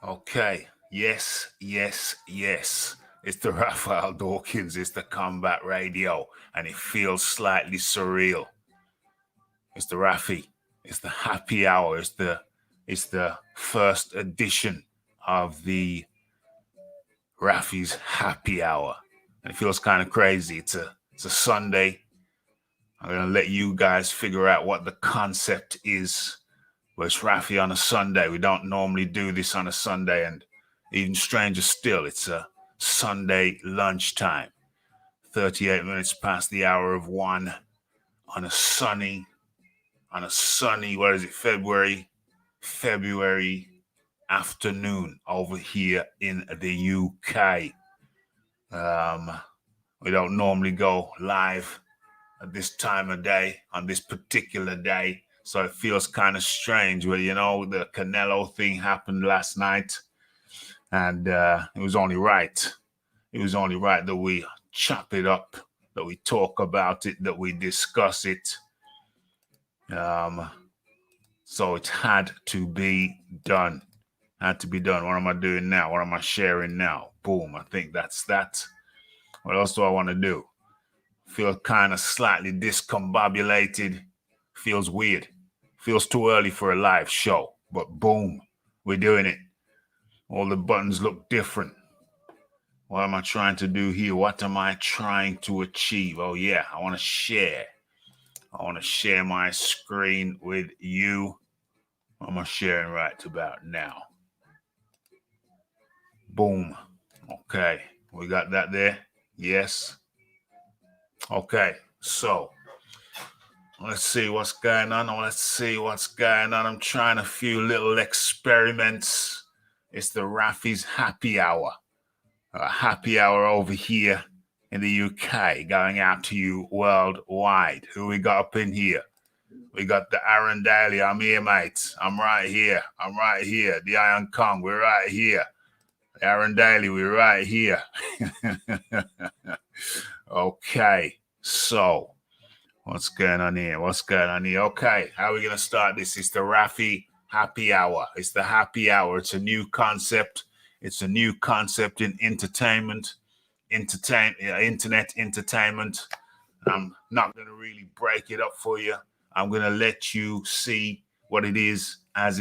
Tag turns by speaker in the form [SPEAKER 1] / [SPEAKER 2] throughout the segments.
[SPEAKER 1] Okay. Yes, yes, yes. It's the Raphael Dawkins. It's the Combat Radio, and it feels slightly surreal. It's the Raphie. It's the happy hour. It's the first edition of the Raphie's happy hour, and it feels kind of crazy. It's a Sunday. I'm gonna let you guys figure out what the concept is. Well, it's Raphie on a Sunday. We don't normally do this on a Sunday, and even stranger still, it's a Sunday lunchtime. 38 minutes past the hour of 1 on a sunny, what is it, February afternoon over here in the UK. We don't normally go live at this time of day on this particular day. So it feels kind of strange where, the Canelo thing happened last night. And it was only right. It was only right that we chop it up, that we talk about it, that we discuss it. So it had to be done. Had to be done. What am I doing now? What am I sharing now? Boom. I think that's that. What else do I want to do? Feel kind of slightly discombobulated. Feels weird. Feels too early for a live show. But boom, we're doing it. All the buttons look different. What am I trying to do here? What am I trying to achieve? Oh, yeah, I want to share. I want to share my screen with you. What am I sharing right about now? Boom. Okay, we got that there. Yes. Okay, so let's see what's going on. I'm trying a few little experiments. It's the Raphie's happy hour. A happy hour over here in the UK, going out to you worldwide. Who we got up in here? We got the Aaron Daly. I'm here, mate. I'm right here. The Iron Kong, we're right here. Aaron Daly, we're right here. Okay, so what's going on here? Okay, how are we going to start this? It's the Raphie happy hour. It's the happy hour. It's a new concept. It's a new concept in internet entertainment. I'm not going to really break it up for you. I'm going to let you see what it is as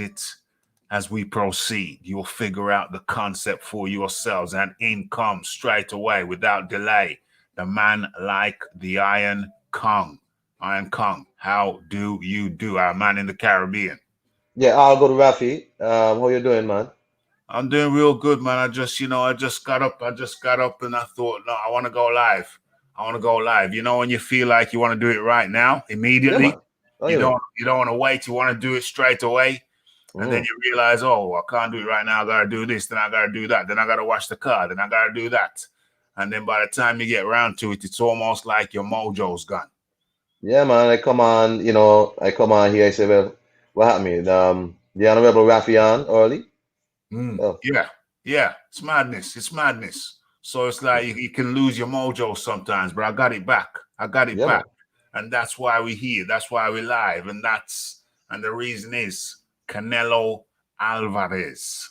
[SPEAKER 1] we proceed. You'll figure out the concept for yourselves, and in comes straight away without delay the man like the Iron Kong. Iron Kong, how do you do, our man in the Caribbean?
[SPEAKER 2] Yeah, I'll go to Rafi. How you doing, man?
[SPEAKER 1] I'm doing real good, man. I just got up. And I thought, no, I want to go live. When you feel like you want to do it right now,
[SPEAKER 2] Yeah,
[SPEAKER 1] immediately.
[SPEAKER 2] man. Oh,
[SPEAKER 1] You
[SPEAKER 2] yeah, man.
[SPEAKER 1] don't want to wait. You want to do it straight away. And then
[SPEAKER 2] Mm.
[SPEAKER 1] you realize, oh, I can't do it right now. I got to do this. Then I got to do that. Then I got to wash the car. Then I got to do that. And then by the time you get around to it, it's almost like your mojo's gone.
[SPEAKER 2] Yeah, man. I come on here. I say, well, what happened? The Honorable Rafi on early. Oh,
[SPEAKER 1] Yeah, yeah. It's madness. So it's like you can lose your mojo sometimes, but I got it back.
[SPEAKER 2] yeah, man.
[SPEAKER 1] And that's why we're here. That's why we're live. And the reason is Canelo Alvarez.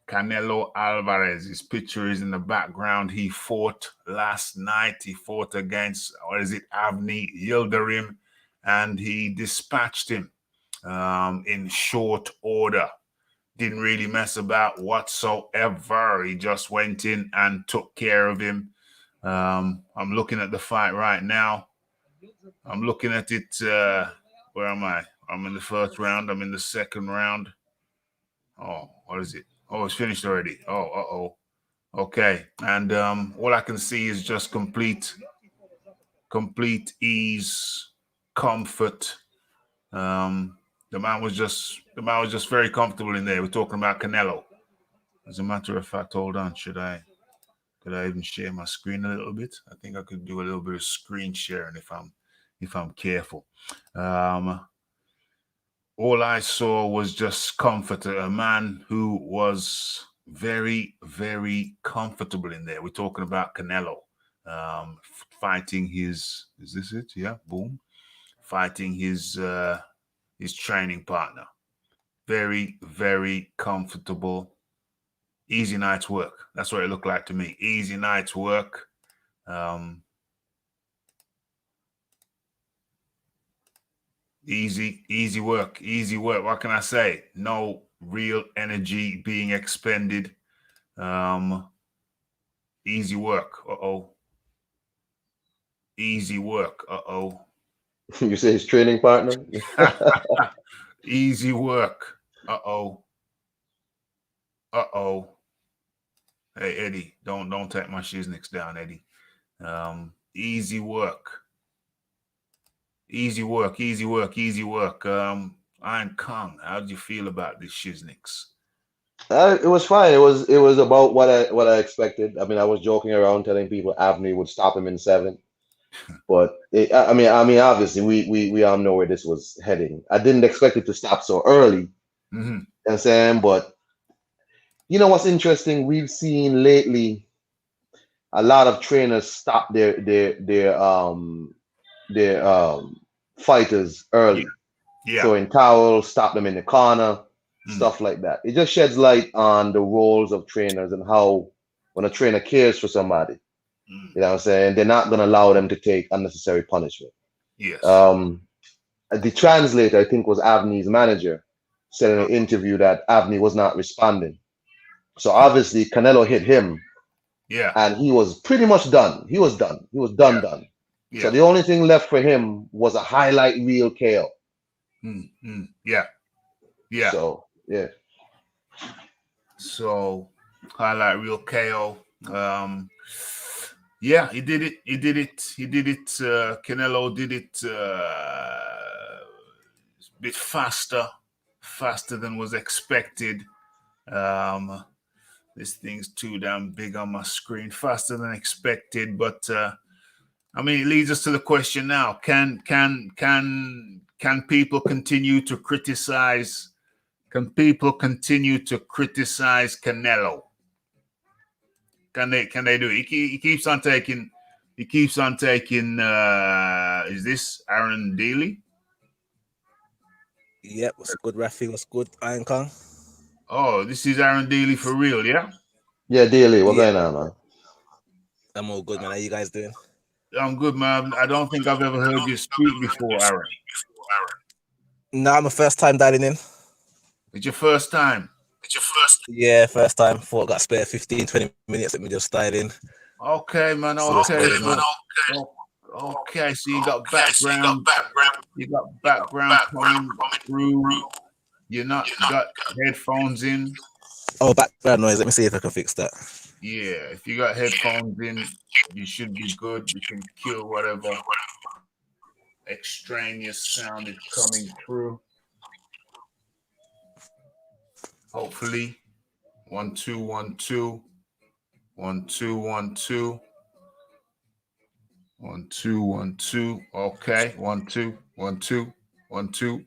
[SPEAKER 1] Canelo Alvarez. His picture is in the background. He fought last night. He fought against, Avni Yildirim, and he dispatched him in short order. Didn't really mess about whatsoever. He just went in and took care of him. I'm looking at the fight right now. I'm looking at it. Where am I? I'm in the first round. I'm in the second round. Oh, what is it? Oh, it's finished already. Oh, okay. And all I can see is just complete ease, comfort. The man was just very comfortable in there. We're talking about Canelo. As a matter of fact, hold on. Could I even share my screen a little bit? I think I could do a little bit of screen sharing if I'm careful. All I saw was just comfort. A man who was very, very comfortable in there. We're talking about Canelo, fighting his. Is this it? Yeah. Boom. Fighting his training partner. Very, very comfortable. Easy night's work. That's what it looked like to me. Easy night's work. Easy work. Easy work. What can I say? No real energy being expended. Easy work. Easy work.
[SPEAKER 2] You say his training partner?
[SPEAKER 1] Easy work. Hey Eddie, don't take my shiznix down, Eddie. Easy work. Easy work. Iron Kong, how did you feel about this shiznix?
[SPEAKER 2] It was fine. It was about what I expected. I mean, I was joking around telling people Avni would stop him in 7, but I mean, obviously we all know where this was heading. I didn't expect it to stop so early.
[SPEAKER 1] Mm-hmm.
[SPEAKER 2] You know what I'm saying? But you know what's interesting? We've seen lately a lot of trainers stop their fighters early.
[SPEAKER 1] Yeah.
[SPEAKER 2] Throwing towels, stop them in the corner, stuff like that. It just sheds light on the roles of trainers and how when a trainer cares for somebody, you know what I'm saying, they're not going to allow them to take unnecessary punishment.
[SPEAKER 1] Yes.
[SPEAKER 2] The translator, I think, was Avni's manager, said in an interview that Avni was not responding. So obviously Canelo hit him.
[SPEAKER 1] Yeah.
[SPEAKER 2] And he was pretty much done. He was done. Done.
[SPEAKER 1] Yeah.
[SPEAKER 2] So the only thing left for him was a highlight reel KO.
[SPEAKER 1] Yeah.
[SPEAKER 2] So yeah.
[SPEAKER 1] So highlight reel KO. Yeah, he did it. Canelo did it a bit faster than was expected. This thing's too damn big on my screen. Faster than expected, but I mean, it leads us to the question now: Can people continue to criticize? Can people continue to criticize Canelo? Can they do it? He keeps on taking. Is this Aaron Daly?
[SPEAKER 3] Yep, what's good, Raphie? What's good, Iron Kong?
[SPEAKER 1] Oh, this is Aaron Daly for real, yeah?
[SPEAKER 2] Yeah, Daly, what's going on, man?
[SPEAKER 3] I'm all good, man. How you guys doing?
[SPEAKER 1] I'm good, man. I don't think I've ever heard you speak before, Aaron.
[SPEAKER 3] No, I'm a first time dialing in.
[SPEAKER 1] It's your first time?
[SPEAKER 3] Yeah, first time. Thought I got spare 15-20 minutes. Let me just dial in.
[SPEAKER 1] Okay, man. Okay, so you got background. You got background coming through. You got headphones in.
[SPEAKER 3] Oh, background noise. Let me see if I can fix that.
[SPEAKER 1] Yeah, if you got headphones in, you should be good. You can kill whatever extraneous sound is coming through. Hopefully. 1 2 1 2 1 2 1 2 1 2 1 2. Okay, 1 2 1 2 1 2.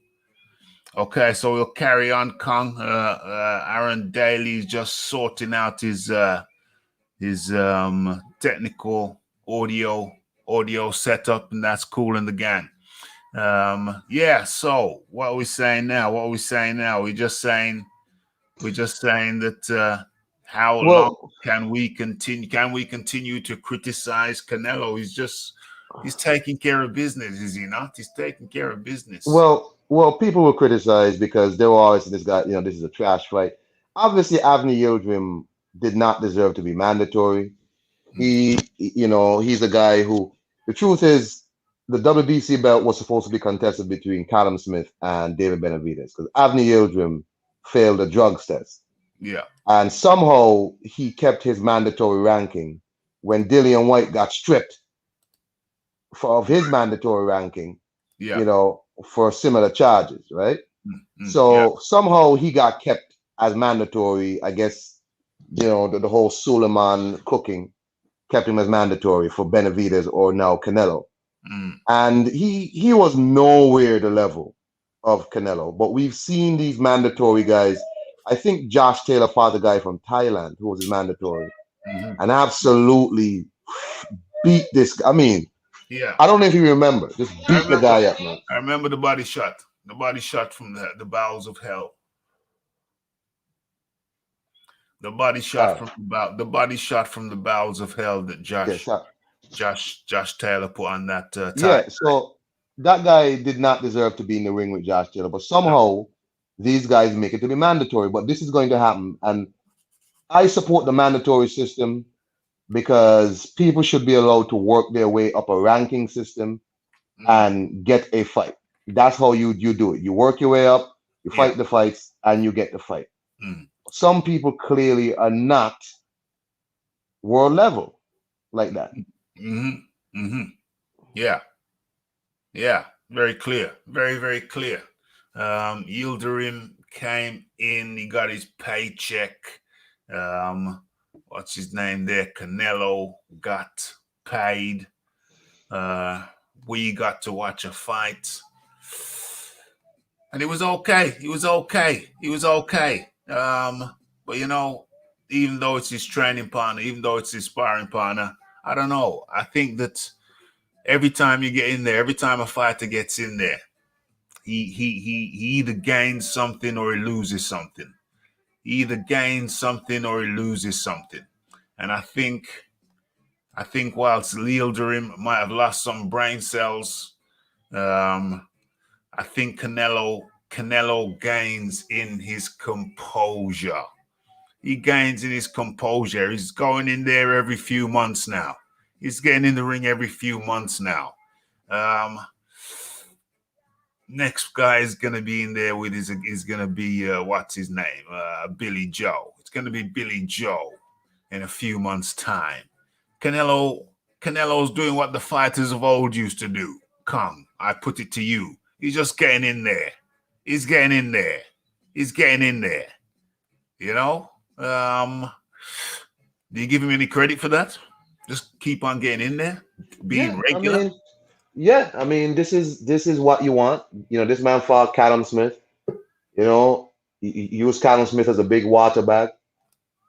[SPEAKER 1] Okay, so we'll carry on, Kong. Aaron Daly is just sorting out his technical audio setup, and that's cool in the gang. Yeah. So what are we saying now? We're just saying that how long can we continue? Can we continue to criticize Canelo? He's taking care of business, is he not? He's taking care of business.
[SPEAKER 2] Well, people will criticize because they were always this guy, this is a trash fight. Obviously, Avni Yildirim did not deserve to be mandatory. He's a guy who, the truth is, the WBC belt was supposed to be contested between Callum Smith and David Benavidez because Avni Yildirim failed a drugs test.
[SPEAKER 1] Yeah.
[SPEAKER 2] And somehow he kept his mandatory ranking when Dillian White got stripped of his mandatory ranking, for similar charges, right? So somehow he got kept as mandatory. I guess, the whole Suleiman cooking kept him as mandatory for Benavidez or now Canelo. And he was nowhere the level of Canelo. But we've seen these mandatory guys. I think Josh Taylor fought the guy from Thailand who was his mandatory and absolutely beat this. I mean,
[SPEAKER 1] yeah.
[SPEAKER 2] I don't know if you remember. Just beat the guy up, man.
[SPEAKER 1] I remember the body shot. The body shot from the bowels of hell. The body shot from the body shot from the bowels of hell that Josh Taylor put on that
[SPEAKER 2] yeah. So that guy did not deserve to be in the ring with Josh Taylor, but somehow these guys make it to be mandatory. But this is going to happen, and I support the mandatory system because people should be allowed to work their way up a ranking system and get a fight. That's how you do it. You work your way up, you fight the fights, and you get the fight. Some people clearly are not world level like that.
[SPEAKER 1] Yeah, very clear, very clear. Yildirim came in, he got his paycheck. What's his name there? Canelo got paid. We got to watch a fight, and it was okay. But you know, even though it's his training partner, even though it's his sparring partner, I don't know. I think that every time you get in there, every time a fighter gets in there, he either gains something or he loses something. He either gains something or he loses something. And I think whilst Yildirim might have lost some brain cells, I think Canelo gains in his composure. He gains in his composure. He's going in there every few months now. He's getting in the ring every few months now. Next guy is gonna be in there with is gonna be what's his name? Billy Joe. It's gonna be Billy Joe in a few months' time. Canelo's doing what the fighters of old used to do. Come, I put it to you. He's just getting in there. He's getting in there. You know? Do you give him any credit for that? Just keep on getting in there, being regular.
[SPEAKER 2] I mean, this is what you want. You know, this man fought Callum Smith. You know, he used Callum Smith as a big water bag,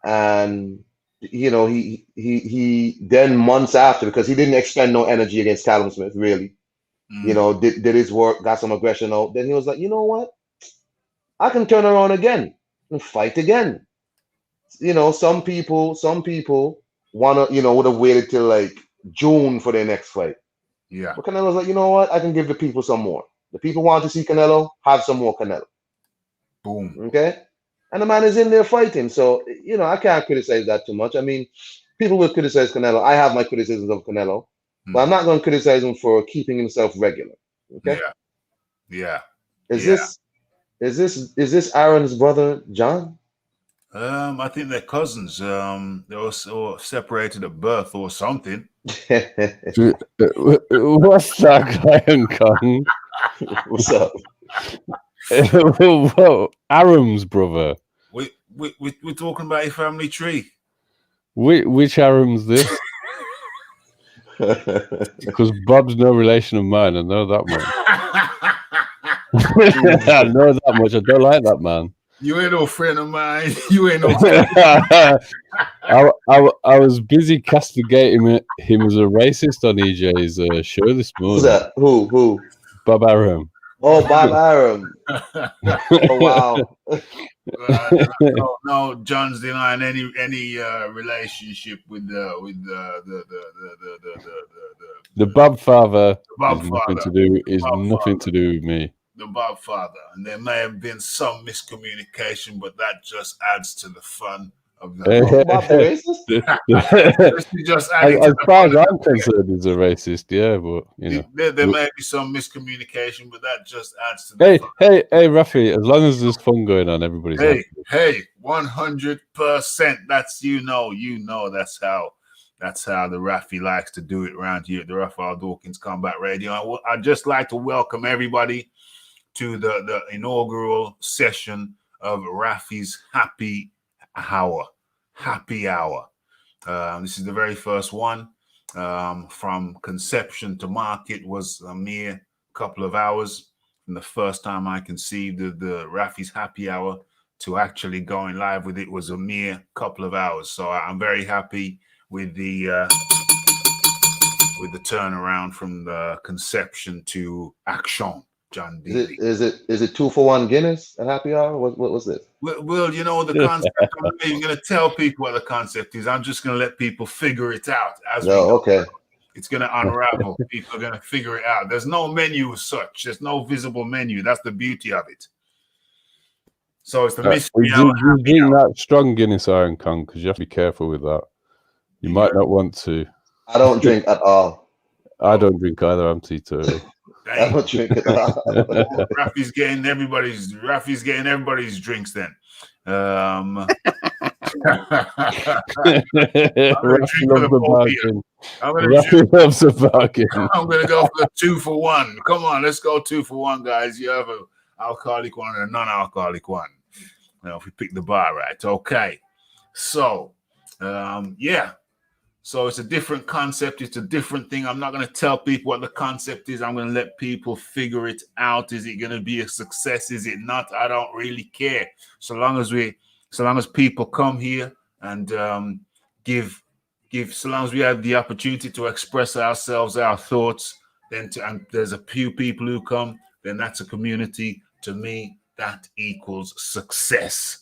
[SPEAKER 2] and you know, he then months after, because he didn't expend no energy against Callum Smith, really. You know, did his work, got some aggression out. Then he was like, you know what? I can turn around again and fight again. You know, some people wanna, you know, would have waited till like June for their next fight.
[SPEAKER 1] Yeah.
[SPEAKER 2] But Canelo's like, you know what? I can give the people some more. The people want to see Canelo, have some more Canelo.
[SPEAKER 1] Boom.
[SPEAKER 2] Okay? And the man is in there fighting. So, you know, I can't criticize that too much. I mean, people will criticize Canelo. I have my criticisms of Canelo, but I'm not going to criticize him for keeping himself regular. Okay?
[SPEAKER 1] Yeah.
[SPEAKER 2] Is this Aaron's brother, John?
[SPEAKER 1] I think they're cousins. They were separated at birth or something.
[SPEAKER 4] What's that, Lion Kong?
[SPEAKER 2] What's up?
[SPEAKER 4] Whoa, Aram's brother.
[SPEAKER 1] We're talking about your family tree.
[SPEAKER 4] Which Aram's this? Because Bob's no relation of mine. I know that much. I know that much. I don't like that man.
[SPEAKER 1] You ain't no friend of mine. You ain't no friend.
[SPEAKER 4] I was busy castigating him as a racist on EJ's show this morning.
[SPEAKER 2] Who's that? Who?
[SPEAKER 4] Bob Aram.
[SPEAKER 2] Oh, Bob Aram. Oh, wow.
[SPEAKER 1] No, John's denying any relationship with the
[SPEAKER 4] Bob father.
[SPEAKER 1] The Bob father
[SPEAKER 4] Nothing to do with me.
[SPEAKER 1] The Bob father, and there may have been some miscommunication, but that just adds to the fun of the.
[SPEAKER 2] Bob the racist?
[SPEAKER 4] As far as I'm concerned, he's a racist. Yeah, but you know,
[SPEAKER 1] there may be some miscommunication, but that just adds to the.
[SPEAKER 4] Hey, Raphie! As long as there's fun going on, everybody's happy.
[SPEAKER 1] Hey, 100%. That's that's how the Raphie likes to do it around here at the Raphael Dawkins Combat Radio. I'd just like to welcome everybody to the inaugural session of Raphie's Happy Hour. This is the very first one. From conception to market was a mere couple of hours. From the first time I conceived the Raphie's Happy Hour to actually going live with it was a mere couple of hours. So I'm very happy with the turnaround from the conception to action. John Dealey.
[SPEAKER 2] Is it 2-for-1 Guinness at happy hour? What was it?
[SPEAKER 1] Well, you know the concept. I'm not even going to tell people what the concept is. I'm just going to let people figure it out as we go.
[SPEAKER 2] Okay.
[SPEAKER 1] It's going to unravel. People are going to figure it out. There's no menu as such. There's no visible menu. That's the beauty of it. So it's the mystery.
[SPEAKER 4] You drink that strong Guinness, Iron Kong, because you have to be careful with that. You might not want to.
[SPEAKER 2] I don't drink at all.
[SPEAKER 4] I don't drink either. I'm teetotal.
[SPEAKER 2] I don't drink at all.
[SPEAKER 1] Raphie's getting everybody's drinks then. I'm gonna go for the 2-for-1. Come on, let's go 2-for-1, guys. You have an alcoholic one and a non-alcoholic one. If we pick the bar right, okay. So, yeah. So it's a different concept. It's a different thing. I'm not going to tell people what the concept is. I'm going to let people figure it out. Is it going to be a success? Is it not? I don't really care. So long as people come here and so long as we have the opportunity to express ourselves, our thoughts, and there's a few people who come, then that's a community. To me, that equals success.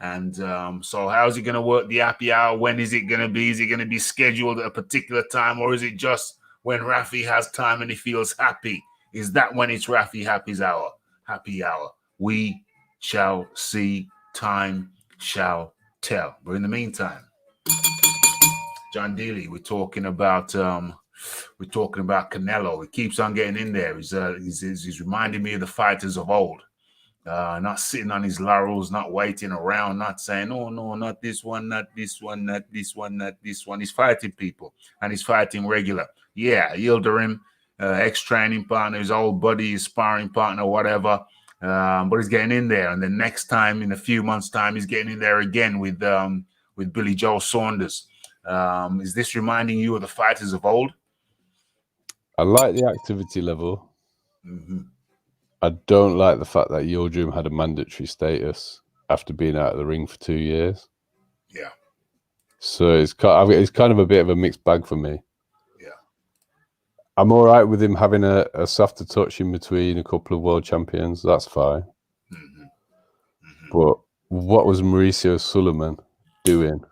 [SPEAKER 1] And so how's it going to work, the happy hour? When is it going to be? Is it going to be scheduled at a particular time, or is it just when Raphie has time and he feels happy? Is that when it's Raphie Happy's hour? Happy hour. We shall see. Time shall tell. But in the meantime, John Dealey, we're talking about Canelo. He keeps on getting in there. He's reminding me of the fighters of old. Not sitting on his laurels, not waiting around, not saying, oh, no, not this one, not this one, not this one, not this one. He's fighting people, and he's fighting regular. Yeah, Yildirim, ex-training partner, his old buddy, his sparring partner, whatever. But he's getting in there. And then next time, in a few months' time, he's getting in there again with Billy Joe Saunders. Is this reminding you of the fighters of old?
[SPEAKER 4] I like the activity level.
[SPEAKER 1] Mm-hmm.
[SPEAKER 4] I don't like the fact that Yildirim had a mandatory status after being out of the ring for 2 years.
[SPEAKER 1] Yeah.
[SPEAKER 4] So it's kind of a bit of a mixed bag for me.
[SPEAKER 1] Yeah.
[SPEAKER 4] I'm all right with him having a softer touch in between a couple of world champions. That's fine.
[SPEAKER 1] Mm-hmm. Mm-hmm.
[SPEAKER 4] But what was Mauricio Suleiman doing,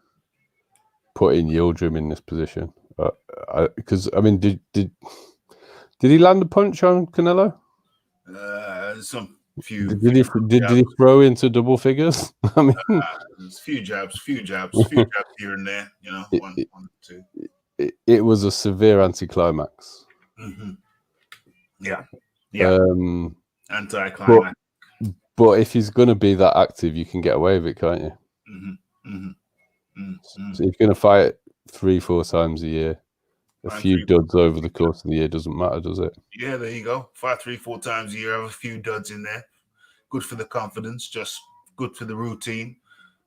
[SPEAKER 4] putting Yildirim in this position? Because I mean, did he land a punch on Canelo? Did he throw into double figures? I mean,
[SPEAKER 1] a few jabs here and there. You know, one, two.
[SPEAKER 4] It was a severe anticlimax.
[SPEAKER 1] Mm-hmm. Yeah. Anticlimax.
[SPEAKER 4] But if he's going to be that active, you can get away with it, can't you?
[SPEAKER 1] Mm-hmm. Mm-hmm. Mm-hmm.
[SPEAKER 4] So if you're going to fight 3-4 times a year, a few duds over the course of the year doesn't matter, does it?
[SPEAKER 1] Yeah, there you go. Fight 3-4 times a year, have a few duds in there. Good for the confidence, just good for the routine,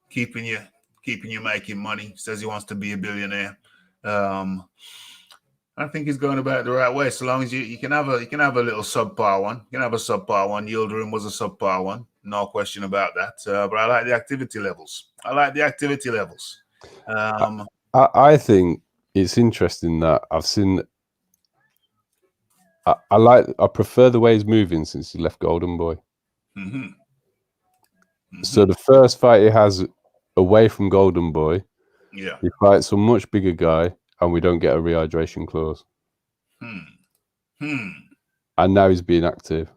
[SPEAKER 1] keeping you making money. Says he wants to be a billionaire. I think he's going about it the right way. So long as you can have a little subpar one. You can have a subpar one. Yildirim was a subpar one, no question about that. But I like the activity levels.
[SPEAKER 4] I think it's interesting that I've seen. I prefer the way he's moving since he left Golden Boy.
[SPEAKER 1] Mm-hmm. Mm-hmm.
[SPEAKER 4] So the first fight he has away from Golden Boy,
[SPEAKER 1] yeah,
[SPEAKER 4] he fights a much bigger guy, and we don't get a rehydration clause. And now he's being active.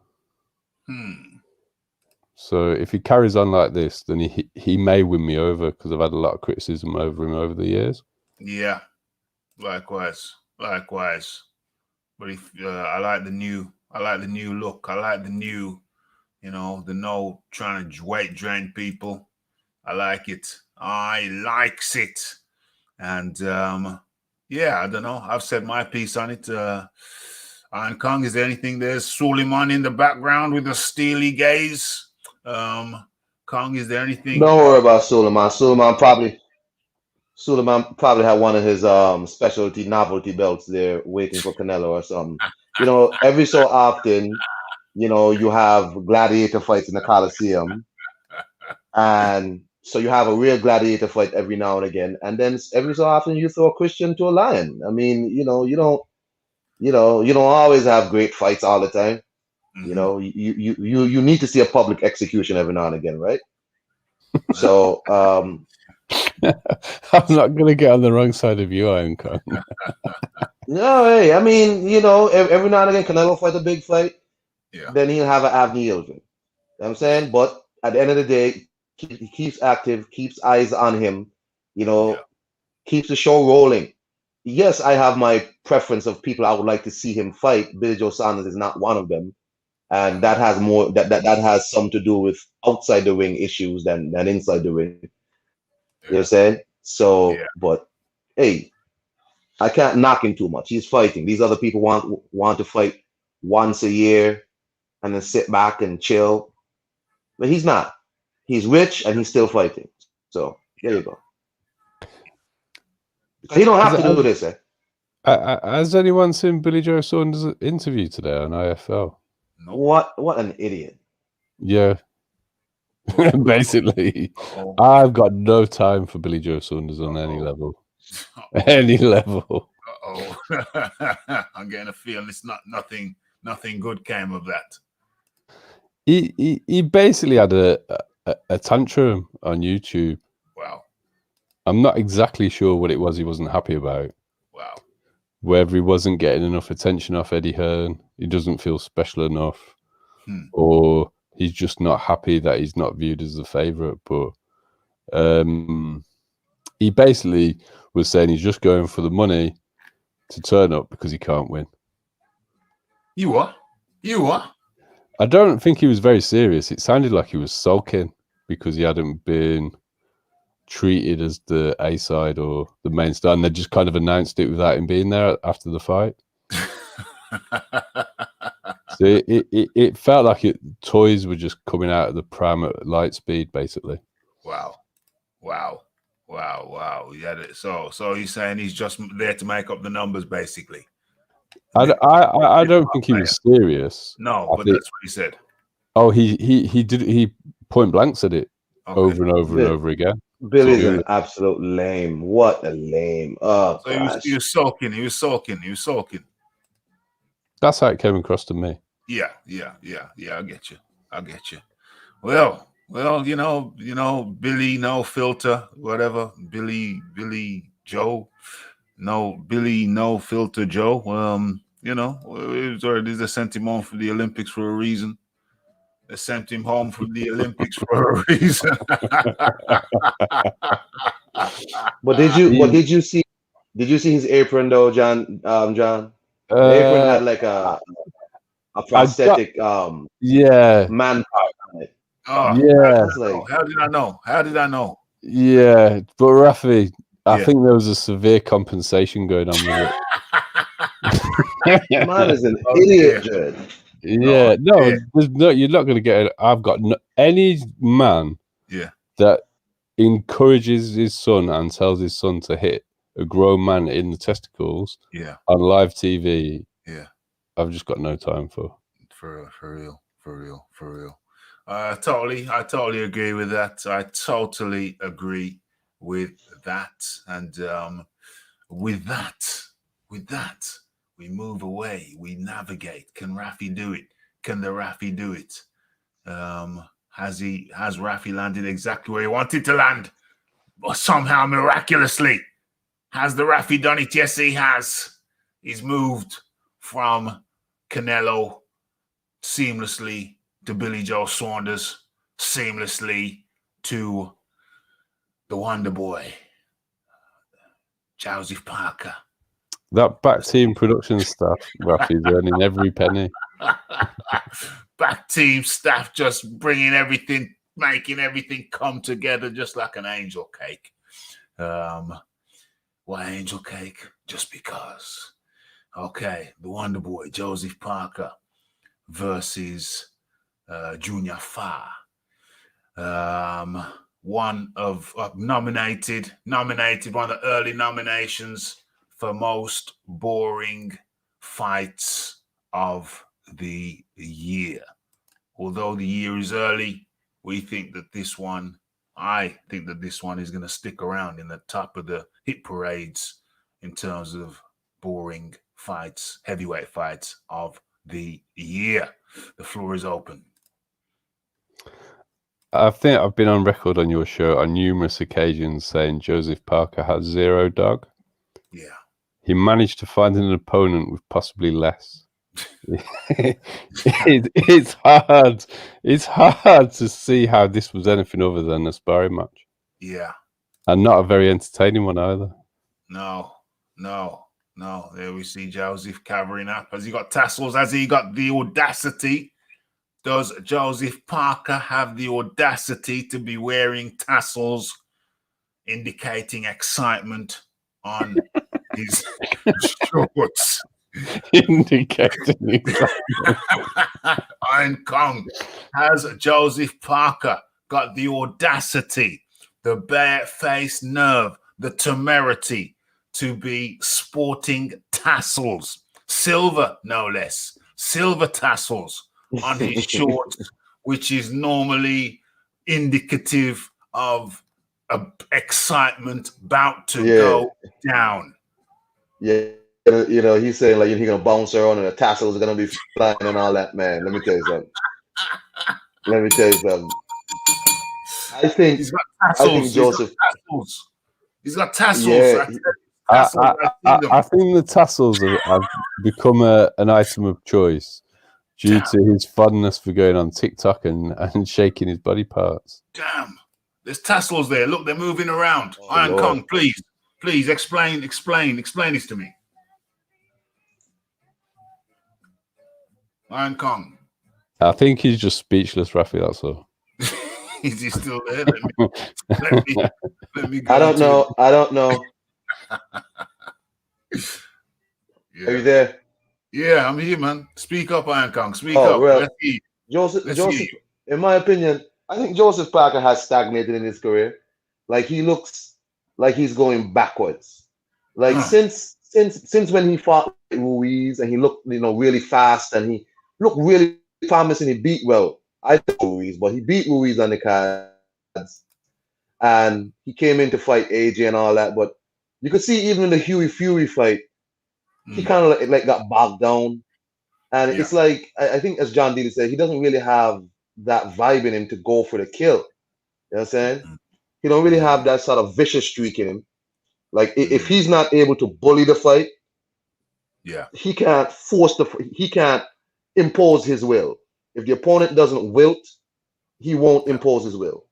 [SPEAKER 4] So if he carries on like this, then he may win me over, because I've had a lot of criticism over him over the years.
[SPEAKER 1] Yeah, likewise. But if I like the new look. I like the new, the no trying to weight drain people. I like it. And yeah, I don't know. I've said my piece on it. Iron Kong, is there anything? There's Suleiman in the background with a steely gaze. Kong, is there anything?
[SPEAKER 2] Don't worry about Suleiman. Suleiman probably had one of his specialty novelty belts there waiting for Canelo or something. Every so often, you have gladiator fights in the Coliseum, and so you have a real gladiator fight every now and again, and then every so often you throw a Christian to a lion. I mean, you don't always have great fights all the time. You know, you need to see a public execution every now and again, right? So
[SPEAKER 4] I'm not gonna get on the wrong side of you, Iron Con.
[SPEAKER 2] no, hey, I mean, you know, every now and again, Canelo fight a big fight, then he'll have an avenue. You know what I'm saying? But at the end of the day, he keeps active, keeps eyes on him, you know, keeps the show rolling. Yes, I have my preference of people I would like to see him fight. Billy Joe Saunders is not one of them. And that has more that has some to do with outside the ring issues than inside the ring. You know what I'm saying? So, but hey, I can't knock him too much. He's fighting. These other people want to fight once a year and then sit back and chill. But he's not. He's rich and he's still fighting. So there you go. He don't have to do this.
[SPEAKER 4] Has anyone seen Billy Joe Saunders' interview today on IFL?
[SPEAKER 2] What an idiot.
[SPEAKER 4] Yeah. Basically, I've got no time for Billy Joe Saunders on any level. Any level.
[SPEAKER 1] I'm getting a feeling it's nothing good came of that.
[SPEAKER 4] He basically had a tantrum on YouTube.
[SPEAKER 1] Wow.
[SPEAKER 4] I'm not exactly sure what it was he wasn't happy about.
[SPEAKER 1] Wow.
[SPEAKER 4] Whether he wasn't getting enough attention off Eddie Hearn, he doesn't feel special enough, or he's just not happy that he's not viewed as the favourite. But he basically was saying he's just going for the money to turn up because he can't win.
[SPEAKER 1] You are?
[SPEAKER 4] I don't think he was very serious. It sounded like he was sulking because he hadn't been treated as the A side or the main star, and they just kind of announced it without him being there after the fight. So it felt like toys were just coming out of the pram at light speed, basically.
[SPEAKER 1] Wow. Yeah. So he's saying he's just there to make up the numbers, basically.
[SPEAKER 4] I don't think he was serious.
[SPEAKER 1] No, but that's what he said.
[SPEAKER 4] Oh, he point blank said it over and over and over again.
[SPEAKER 2] Billy's an absolute lame. What a lame. Oh,
[SPEAKER 1] so he was sulking. He was sulking.
[SPEAKER 4] That's how it came across to me.
[SPEAKER 1] Yeah. I get you. Well, you know, Billy, no filter, whatever. Billy Joe, no filter Joe. You know, they sent him home for the Olympics for a reason. They sent him home for the Olympics for a reason.
[SPEAKER 2] But did you see his apron though, John? The apron had like a prosthetic man part on it.
[SPEAKER 1] Oh,
[SPEAKER 4] yeah.
[SPEAKER 1] How did I know?
[SPEAKER 4] Yeah, but Raphie, I think there was a severe compensation going on with it.
[SPEAKER 2] Man is an idiot, Jared.
[SPEAKER 4] Yeah, you're not going to get it. I've got any man that encourages his son and tells his son to hit a grown man in the testicles on live TV. Yeah, I've just got no time for
[SPEAKER 1] real. I totally agree with that. And with that, we move away. We navigate. Can Raphie do it? Can the Raphie do it? Has Raphie landed exactly where he wanted to land? Or somehow miraculously, has the Raphie done it? Yes, he has. He's moved from Canelo seamlessly to Billy Joe Saunders, seamlessly to the Wonder Boy, Joseph Parker.
[SPEAKER 4] That back team production staff, Raphie's earning every penny.
[SPEAKER 1] Back team staff just bringing everything, making everything come together just like an angel cake. Why angel cake? Just because. Okay, the Wonder Boy, Joseph Parker versus Junior Fa. One of nominated, one of the early nominations for most boring fights of the year. Although the year is early, I think that this one is going to stick around in the top of the hit parades in terms of boring fights, heavyweight fights of the year. The floor is open.
[SPEAKER 4] I think I've been on record on your show on numerous occasions saying Joseph Parker has 0 dog.
[SPEAKER 1] Yeah.
[SPEAKER 4] He managed to find an opponent with possibly less. It's hard. It's hard to see how this was anything other than a sparring match.
[SPEAKER 1] Yeah.
[SPEAKER 4] And not a very entertaining one either.
[SPEAKER 1] No. There we see Joseph covering up. Has he got tassels? Has he got the audacity? Does Joseph Parker have the audacity to be wearing tassels, indicating excitement on his shorts?
[SPEAKER 4] Indicating excitement.
[SPEAKER 1] Iron Kong. Has Joseph Parker got the audacity, the bare-faced nerve, the temerity to be sporting tassels, silver no less, silver tassels on his shorts, which is normally indicative of excitement about to go down?
[SPEAKER 2] Yeah, he's saying like he's gonna bounce around and the tassels are gonna be flying and all that. Man, let me tell you something. I think Joseph.
[SPEAKER 1] He's got tassels.
[SPEAKER 2] Yeah.
[SPEAKER 4] I think the tassels have become an item of choice due to his fondness for going on TikTok and shaking his body parts.
[SPEAKER 1] Damn, there's tassels there. Look, they're moving around. Iron Kong, please explain this to me. Iron Kong.
[SPEAKER 4] I think he's just speechless, Raphie. That's all.
[SPEAKER 1] Is he still there? Let me go.
[SPEAKER 2] I don't know.
[SPEAKER 1] Yeah.
[SPEAKER 2] Are you there?
[SPEAKER 1] Yeah, I'm here, man. Speak up, Iron Kong. Speak up.
[SPEAKER 2] Well, Joseph, in my opinion, I think Joseph Parker has stagnated in his career. Like he looks like he's going backwards. Like since when he fought Ruiz and he looked, really fast and he looked really promising. He beat I think Ruiz, but he beat Ruiz on the cards, and he came in to fight AJ and all that. But you could see even in the Huey Fury fight, he kind of like got bogged down, and it's like I think, as John Dealey said, he doesn't really have that vibe in him to go for the kill. You know what I'm saying? He don't really have that sort of vicious streak in him. Like if he's not able to bully the fight, he can't he can't impose his will. If the opponent doesn't wilt, he won't impose his will.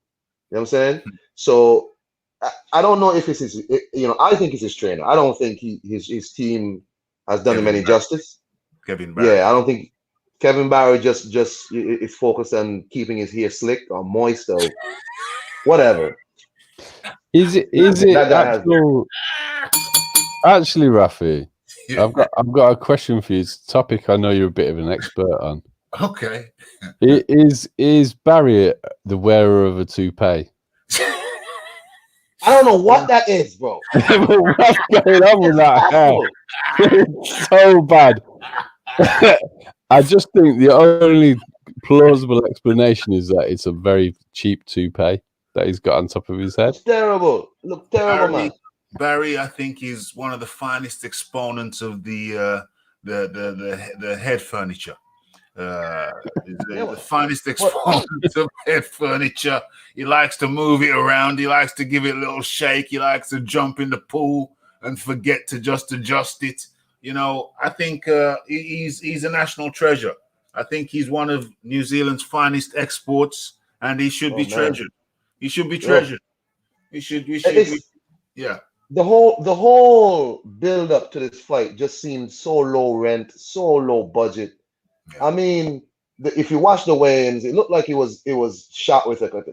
[SPEAKER 2] You know what I'm saying? So I don't know if it's his, I think it's his trainer. I don't think his team has done him any justice.
[SPEAKER 1] Kevin Barry.
[SPEAKER 2] Yeah, I don't think Kevin Barry just is focused on keeping his hair slick or moist or whatever.
[SPEAKER 4] Is it actually, Raphie? I've got a question for you. It's a topic I know you're a bit of an expert on.
[SPEAKER 1] Okay.
[SPEAKER 4] Is Barry the wearer of a toupee?
[SPEAKER 2] I don't know what that is, bro.
[SPEAKER 4] What's going on with that hair? It's so bad. I just think the only plausible explanation is that it's a very cheap toupee that he's got on top of his head.
[SPEAKER 2] It's terrible. Look terrible, man.
[SPEAKER 1] Barry, I think, is one of the finest exponents of the head furniture. The finest exponent of head furniture. He likes to move it around. He likes to give it a little shake. He likes to jump in the pool and forget to just adjust it. I think he's a national treasure. I think he's one of New Zealand's finest exports, and he should be treasured. He should be treasured. We should. Yeah.
[SPEAKER 2] The whole build up to this fight just seemed so low rent, so low budget. Yeah. I mean, if you watch the weigh-ins, it looked like it was shot with like a 2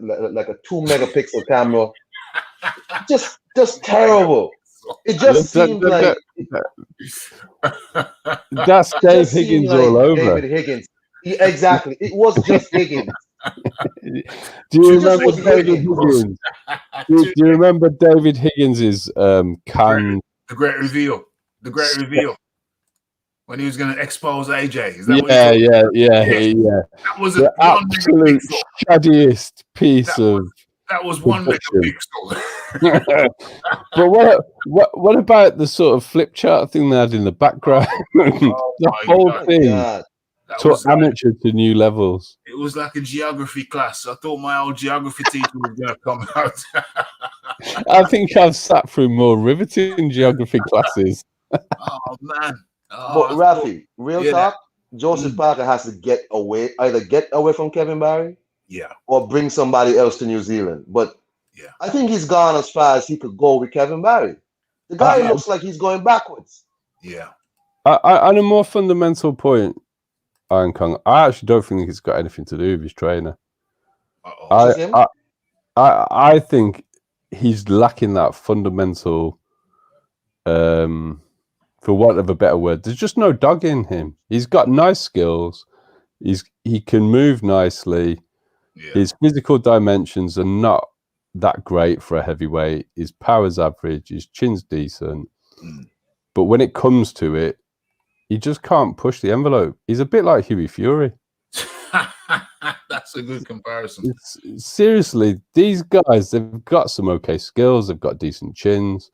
[SPEAKER 2] megapixel camera. Just terrible. It just seemed like
[SPEAKER 4] that's Dave Higgins all over.
[SPEAKER 2] David Higgins. Exactly. It was just Higgins.
[SPEAKER 4] Do you remember David Higgins? Do you remember David Higgins's canned
[SPEAKER 1] the great reveal? The great reveal. When he was going to expose AJ. Is that
[SPEAKER 4] yeah.
[SPEAKER 1] That was
[SPEAKER 4] the absolute shaddiest piece of.
[SPEAKER 1] That was 1 megapixel.
[SPEAKER 4] But what about the sort of flip chart thing they had in the background? The whole thing Taught amateur to new levels.
[SPEAKER 1] It was like a geography class. I thought my old geography teacher was going to come out.
[SPEAKER 4] I think I've sat through more riveting geography classes.
[SPEAKER 1] Oh, man.
[SPEAKER 2] But Raphie, real talk, Joseph Parker has to either get away from Kevin Barry, or bring somebody else to New Zealand. But I think he's gone as far as he could go with Kevin Barry. The guy looks like he's going backwards.
[SPEAKER 1] Yeah.
[SPEAKER 2] On
[SPEAKER 4] a more fundamental point, Iron Kong, I actually don't think it's got anything to do with his trainer. I think he's lacking that fundamental, for want of a better word. There's just no dog in him. He's got nice skills. He can move nicely. Yeah. His physical dimensions are not that great for a heavyweight. His power's average. His chin's decent. But when it comes to it, he just can't push the envelope. He's a bit like Hughie Fury.
[SPEAKER 1] That's a good comparison.
[SPEAKER 4] Seriously, these guys, they've got some okay skills. They've got decent chins.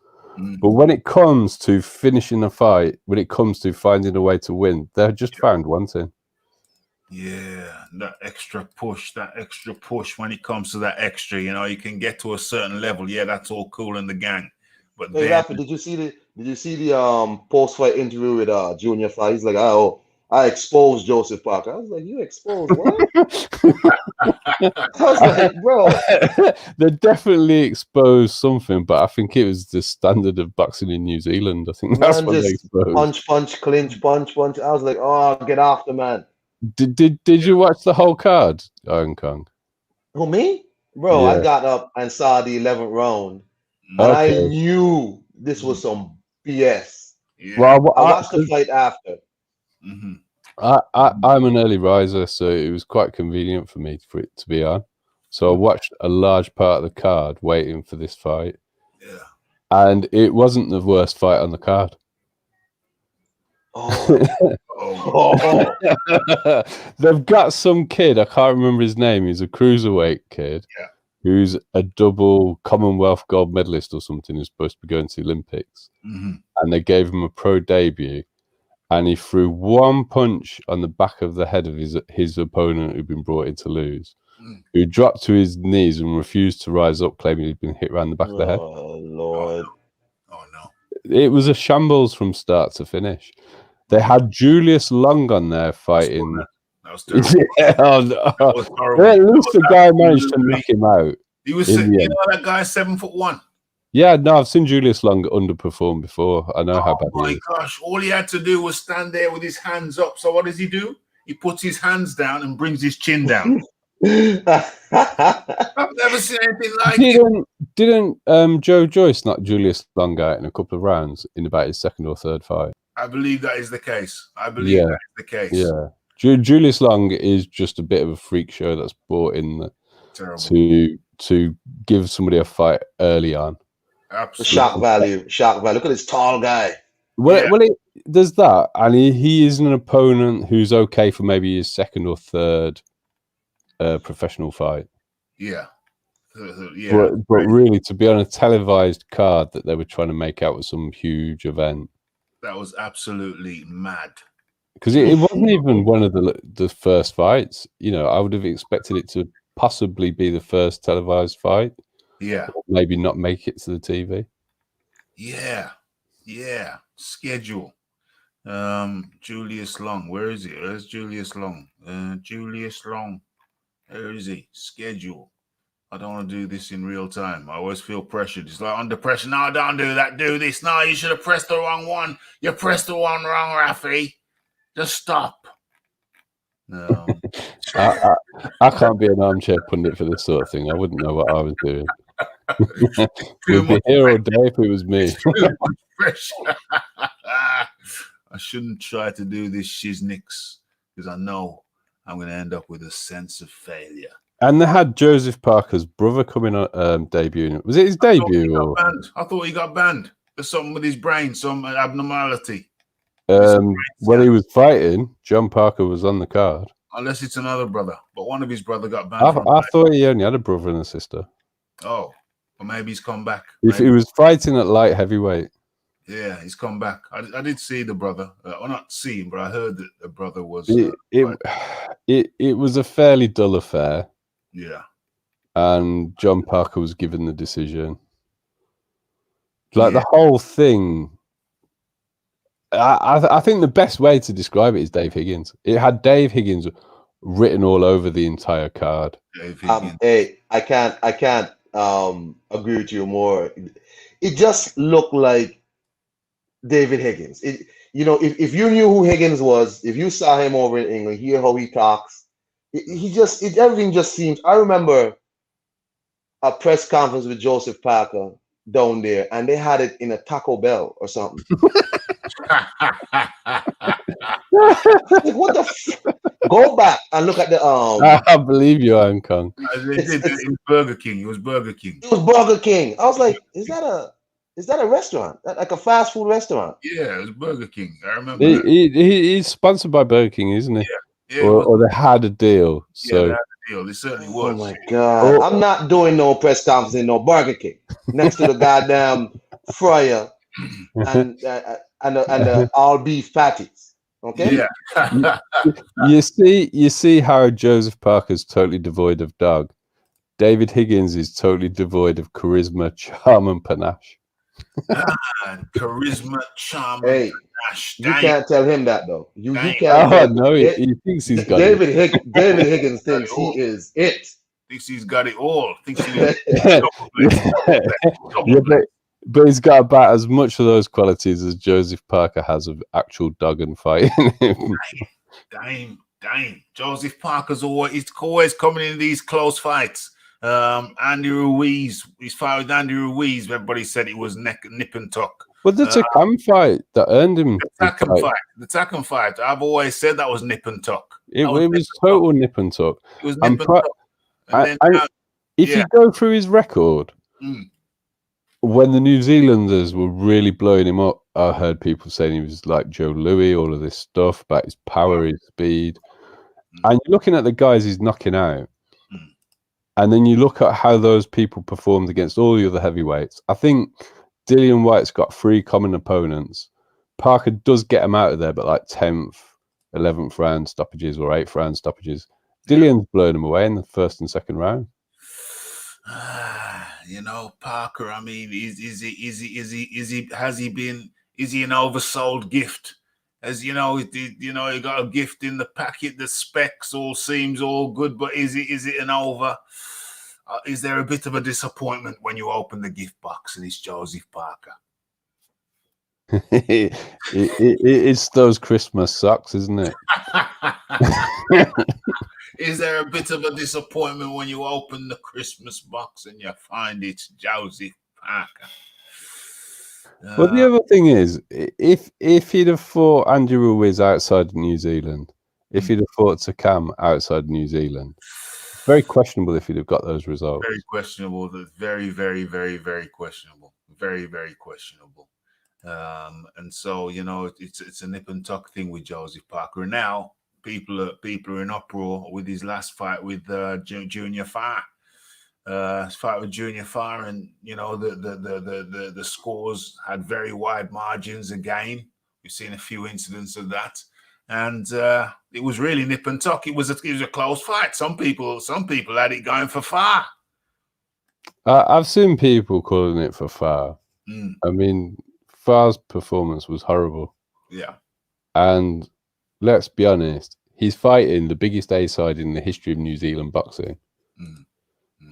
[SPEAKER 4] But when it comes to finishing a fight, when it comes to finding a way to win, they're just found wanting.
[SPEAKER 1] Yeah, that extra push when it comes to that extra, you can get to a certain level. Yeah, that's all cool in the gang. But
[SPEAKER 2] hey, Raphie, did you see the post-fight interview with Junior Fly? He's like, I exposed Joseph Parker. I was like, you exposed what? I was like, bro.
[SPEAKER 4] They definitely exposed something, but I think it was the standard of boxing in New Zealand. I think that's what they exposed.
[SPEAKER 2] Punch, clinch, punch. I was like, oh, get after, man.
[SPEAKER 4] Did you watch the whole card, Iron Kong?
[SPEAKER 2] Who, me? Bro, I got up and saw the 11th round. And I knew this was some BS.
[SPEAKER 4] Yeah. Well,
[SPEAKER 2] I watched the fight after.
[SPEAKER 4] I'm an early riser, so it was quite convenient for me for it to be on. So I watched a large part of the card waiting for this fight. Yeah. And it wasn't the worst fight on the card. They've got some kid, I can't remember his name, he's a cruiserweight kid. Yeah. Who's a double Commonwealth gold medalist or something, who's supposed to be going to the Olympics. And they gave him a pro debut, and he threw one punch on the back of the head of his opponent who'd been brought in to lose, who dropped to his knees and refused to rise up, claiming he'd been hit around the back of the head.
[SPEAKER 2] Oh, Lord.
[SPEAKER 1] Oh, no.
[SPEAKER 4] It was a shambles from start to finish. They had Julius Long on there fighting.
[SPEAKER 1] That was terrible.
[SPEAKER 4] That was horrible. At least the guy managed to knock him out.
[SPEAKER 1] He was, that guy's 7'1".
[SPEAKER 4] Yeah, no, I've seen Julius Long underperform before. I know how bad he is.
[SPEAKER 1] Oh my gosh! All he had to do was stand there with his hands up. So what does he do? He puts his hands down and brings his chin down. I've never seen anything like it.
[SPEAKER 4] Didn't Joe Joyce knock Julius Long out in a couple of rounds in about his second or third fight?
[SPEAKER 1] I believe that is the case.
[SPEAKER 4] Yeah. Julius Long is just a bit of a freak show that's brought in to give somebody a fight early on.
[SPEAKER 2] Absolutely. Shock value. Look at this tall guy.
[SPEAKER 4] Well, there's that, and he is an opponent who's okay for maybe his second or third professional fight.
[SPEAKER 1] Yeah.
[SPEAKER 4] But really, to be on a televised card that they were trying to make out was some huge event.
[SPEAKER 1] That was absolutely mad.
[SPEAKER 4] Because it wasn't even one of the first fights. I would have expected it to possibly be the first televised fight.
[SPEAKER 1] Yeah.
[SPEAKER 4] Or maybe not make it to the TV.
[SPEAKER 1] Yeah. Schedule. Julius Long. Where is he? Where's Julius Long? Julius Long. Where is he? Schedule. I don't want to do this in real time. I always feel pressured. It's like under pressure. No, don't do that. Do this. No, you should have pressed the wrong one. You pressed the one wrong, Raphie. Just stop. No.
[SPEAKER 4] I can't be an armchair pundit for this sort of thing. I wouldn't know what I was doing. We'd be here all day if it was me.
[SPEAKER 1] Too much pressure. I shouldn't try to do this shiznix because I know I'm going to end up with a sense of failure.
[SPEAKER 4] And they had Joseph Parker's brother coming on debuting. Was it his debut?
[SPEAKER 1] I thought he got banned. There's something with his brain, some abnormality.
[SPEAKER 4] When he was fighting, John Parker was on the card.
[SPEAKER 1] Unless it's another brother, but one of his brother got banned.
[SPEAKER 4] I thought he only had a brother and a sister.
[SPEAKER 1] Oh, or maybe he's come back.
[SPEAKER 4] If he was fighting at light heavyweight.
[SPEAKER 1] Yeah, he's come back. I did see the brother. Or not see him, but I heard that the brother was.
[SPEAKER 4] It was a fairly dull affair.
[SPEAKER 1] Yeah.
[SPEAKER 4] And John Parker was given the decision. Like the whole thing. I think the best way to describe it is Dave Higgins. It had Dave Higgins written all over the entire card.
[SPEAKER 2] Hey, I can't agree with you more. It just looked like David Higgins. If you knew who Higgins was, if you saw him over in England, hear how he talks, everything just seems. I remember a press conference with Joseph Parker down there, and they had it in a Taco Bell or something. Like, what the? Go back and look at the.
[SPEAKER 4] I believe you, Iron Kong.
[SPEAKER 1] They did it in Burger King. It was Burger King.
[SPEAKER 2] It was Burger King. I was like, is that a restaurant? Like a fast food restaurant?
[SPEAKER 1] Yeah, it was Burger King. I remember.
[SPEAKER 4] He's sponsored by Burger King, isn't he?
[SPEAKER 1] Yeah.
[SPEAKER 4] Or they had a deal. So.
[SPEAKER 1] Yeah, they had a deal. They certainly was.
[SPEAKER 2] Oh my God! I'm not doing no press conference in no Burger King next to the goddamn fryer and the all beef patties. Okay.
[SPEAKER 1] Yeah.
[SPEAKER 4] you see how Joseph Parker's totally devoid of dog. David Higgins is totally devoid of charisma, charm, and panache.
[SPEAKER 1] Charisma, charm,
[SPEAKER 2] hey,
[SPEAKER 1] and panache.
[SPEAKER 2] You can't tell him that though. You can't.
[SPEAKER 4] Oh no, he tthinks he's got
[SPEAKER 2] David Higgins thinks he is it.
[SPEAKER 1] Thinks he's got it all. Thinks
[SPEAKER 4] but he's got about as much of those qualities as Joseph Parker has of actual dog and fight in him.
[SPEAKER 1] Damn. Joseph Parker's always coming in these close fights. Andy Ruiz, his fight with Andy Ruiz, everybody said it was nip and tuck.
[SPEAKER 4] Well, the Takam fight that earned him
[SPEAKER 1] the Takam fight. I've always said that was nip and tuck.
[SPEAKER 4] It was total nip and tuck.
[SPEAKER 1] It was nip and tuck.
[SPEAKER 4] If you go through his record, when the New Zealanders were really blowing him up, I heard people saying he was like Joe Louis, all of this stuff about his power, his speed. And you're looking at the guys he's knocking out. And then you look at how those people performed against all the other heavyweights. I think Dillian White's got 3 common opponents. Parker does get him out of there, but like 10th, 11th round stoppages or 8th round stoppages. Dillian's blown him away in the first and second round.
[SPEAKER 1] Parker. I mean, is he an oversold gift? As you know, he got a gift in the packet. The specs all seems all good, but is it an over? Is there a bit of a disappointment when you open the gift box and it's Joseph Parker?
[SPEAKER 4] It's those Christmas socks, isn't it?
[SPEAKER 1] Is there a bit of a disappointment when you open the Christmas box and you find it's Joseph Parker?
[SPEAKER 4] Well, the other thing is, if he'd have fought Andy Ruiz outside New Zealand, if he'd have fought Takam outside New Zealand, very questionable if he'd have got those results.
[SPEAKER 1] Very questionable. Very, very, very, very questionable. Very, very questionable. And so, it's a nip and tuck thing with Joseph Parker. And now people are in uproar with his last fight with Junior Farr. Fight with Junior Farr, and the scores had very wide margins again. We've seen a few incidents of that, and it was really nip and tuck. It was a close fight. Some people had it going for Farr.
[SPEAKER 4] I've seen people calling it for Farr. I mean, Farr's performance was horrible.
[SPEAKER 1] Yeah,
[SPEAKER 4] and let's be honest, he's fighting the biggest A-side in the history of New Zealand boxing.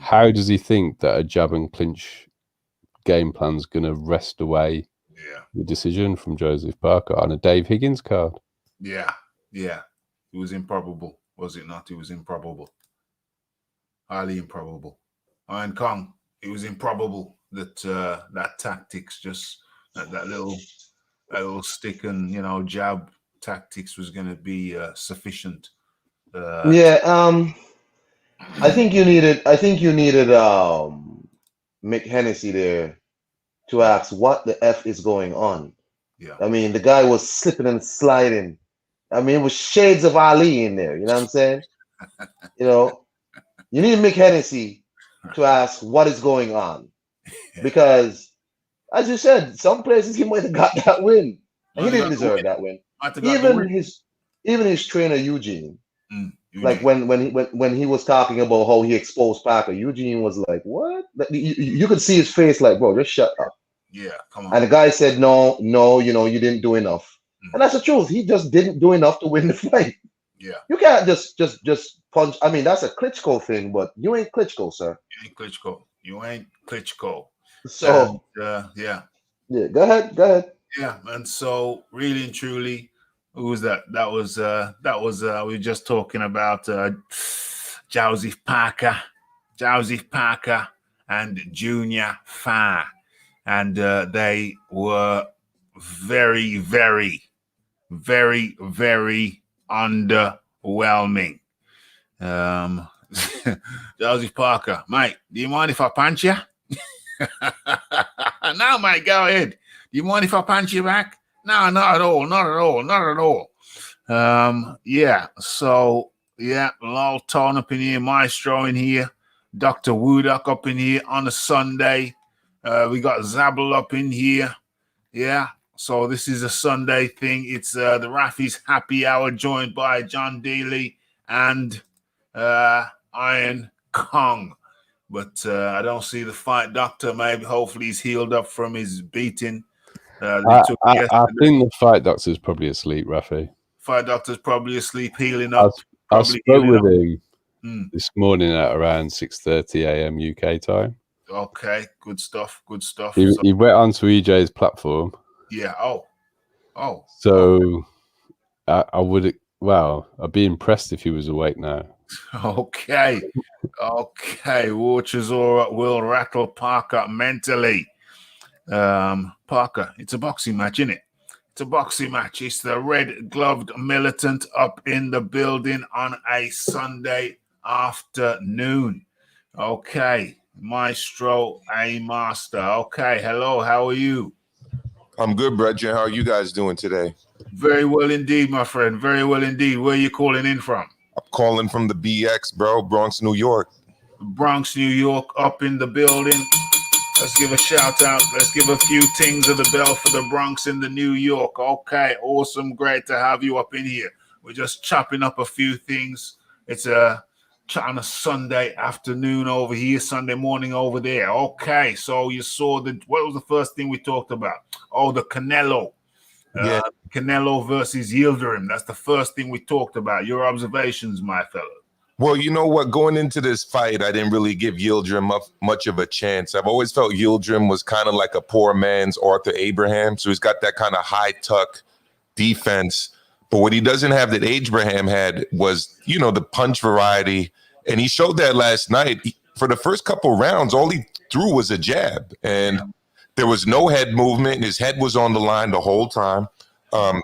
[SPEAKER 4] How does he think that a jab and clinch game plan's going to wrest away the decision from Joseph Parker on a Dave Higgins card?
[SPEAKER 1] Yeah. It was improbable, was it not? It was improbable. Highly improbable. Iron Kong, it was improbable that that tactics, just that little stick and jab tactics was going to be sufficient.
[SPEAKER 2] I think you needed Mick Hennessy there to ask what the F is going on.
[SPEAKER 1] Yeah.
[SPEAKER 2] I mean, the guy was slipping and sliding. I mean, it was shades of Ali in there. You know what I'm saying? You need Mick Hennessy to ask what is going on, because as you said, some places he might have got that win. And he didn't deserve that win. Even his trainer Eugene, like when he was talking about how he exposed Parker, Eugene was like, "What?" You could see his face, like, "Bro, just shut up."
[SPEAKER 1] Yeah, come on.
[SPEAKER 2] And the guy said, "No, you didn't do enough." And that's the truth. He just didn't do enough to win the fight.
[SPEAKER 1] Yeah.
[SPEAKER 2] You can't just punch. I mean, that's a Klitschko thing, but you ain't Klitschko, sir.
[SPEAKER 1] You ain't Klitschko.
[SPEAKER 2] So
[SPEAKER 1] yeah.
[SPEAKER 2] Go ahead.
[SPEAKER 1] Yeah, and so really and truly, who was that? That was we were just talking about Joseph Parker and Junior Fa, and they were very, very, very, very underwhelming. Joseph Parker, mate, do you mind if I punch you? No, mate, go ahead. Do you mind if I punch you back? No, not at all. Yeah, so, yeah, Lol Tone up in here, Maestro in here, Dr. Woodok up in here on a Sunday. We got Zabel up in here. Yeah, so this is a Sunday thing. It's the Raphie's Happy Hour, joined by John Daly and Iron Kong. But I don't see the fight doctor. Maybe hopefully he's healed up from his beating.
[SPEAKER 4] I think the fight doctor's probably asleep, Raphie.
[SPEAKER 1] Fight doctor's probably asleep, healing up.
[SPEAKER 4] I spoke with him this morning at around 6:30 a.m. UK time.
[SPEAKER 1] Okay, good stuff.
[SPEAKER 4] He went onto EJ's platform.
[SPEAKER 1] Yeah. Oh.
[SPEAKER 4] So I would. Well, I'd be impressed if he was awake now.
[SPEAKER 1] Okay. Watchers will rattle Parker mentally. Parker, it's a boxing match, isn't it? It's a boxing match. It's the red-gloved militant up in the building on a Sunday afternoon. Okay. Maestro, a master. Okay. Hello. How are you?
[SPEAKER 5] I'm good, Brethren. How are you guys doing today?
[SPEAKER 1] Very well indeed, my friend. Very well indeed. Where are you calling in from?
[SPEAKER 5] I'm calling from the BX, bro. Bronx, New York.
[SPEAKER 1] Bronx, New York, up in the building. Let's give a shout out. Let's give a few tings of the bell for the Bronx in the New York. Okay, awesome. Great to have you up in here. We're just chopping up a few things. It's on a Sunday afternoon over here, Sunday morning over there. Okay, so you saw what was the first thing we talked about? Oh, the Canelo.
[SPEAKER 5] Yeah.
[SPEAKER 1] Canelo versus Yildirim. That's the first thing we talked about. Your observations, my fellow.
[SPEAKER 5] Well, you know what? Going into this fight, I didn't really give Yildirim much of a chance. I've always felt Yildirim was kind of like a poor man's Arthur Abraham. So he's got that kind of high tuck defense. But what he doesn't have that Abraham had was, the punch variety. And he showed that last night. For the first couple rounds, all he threw was a jab. And there was no head movement. His head was on the line the whole time.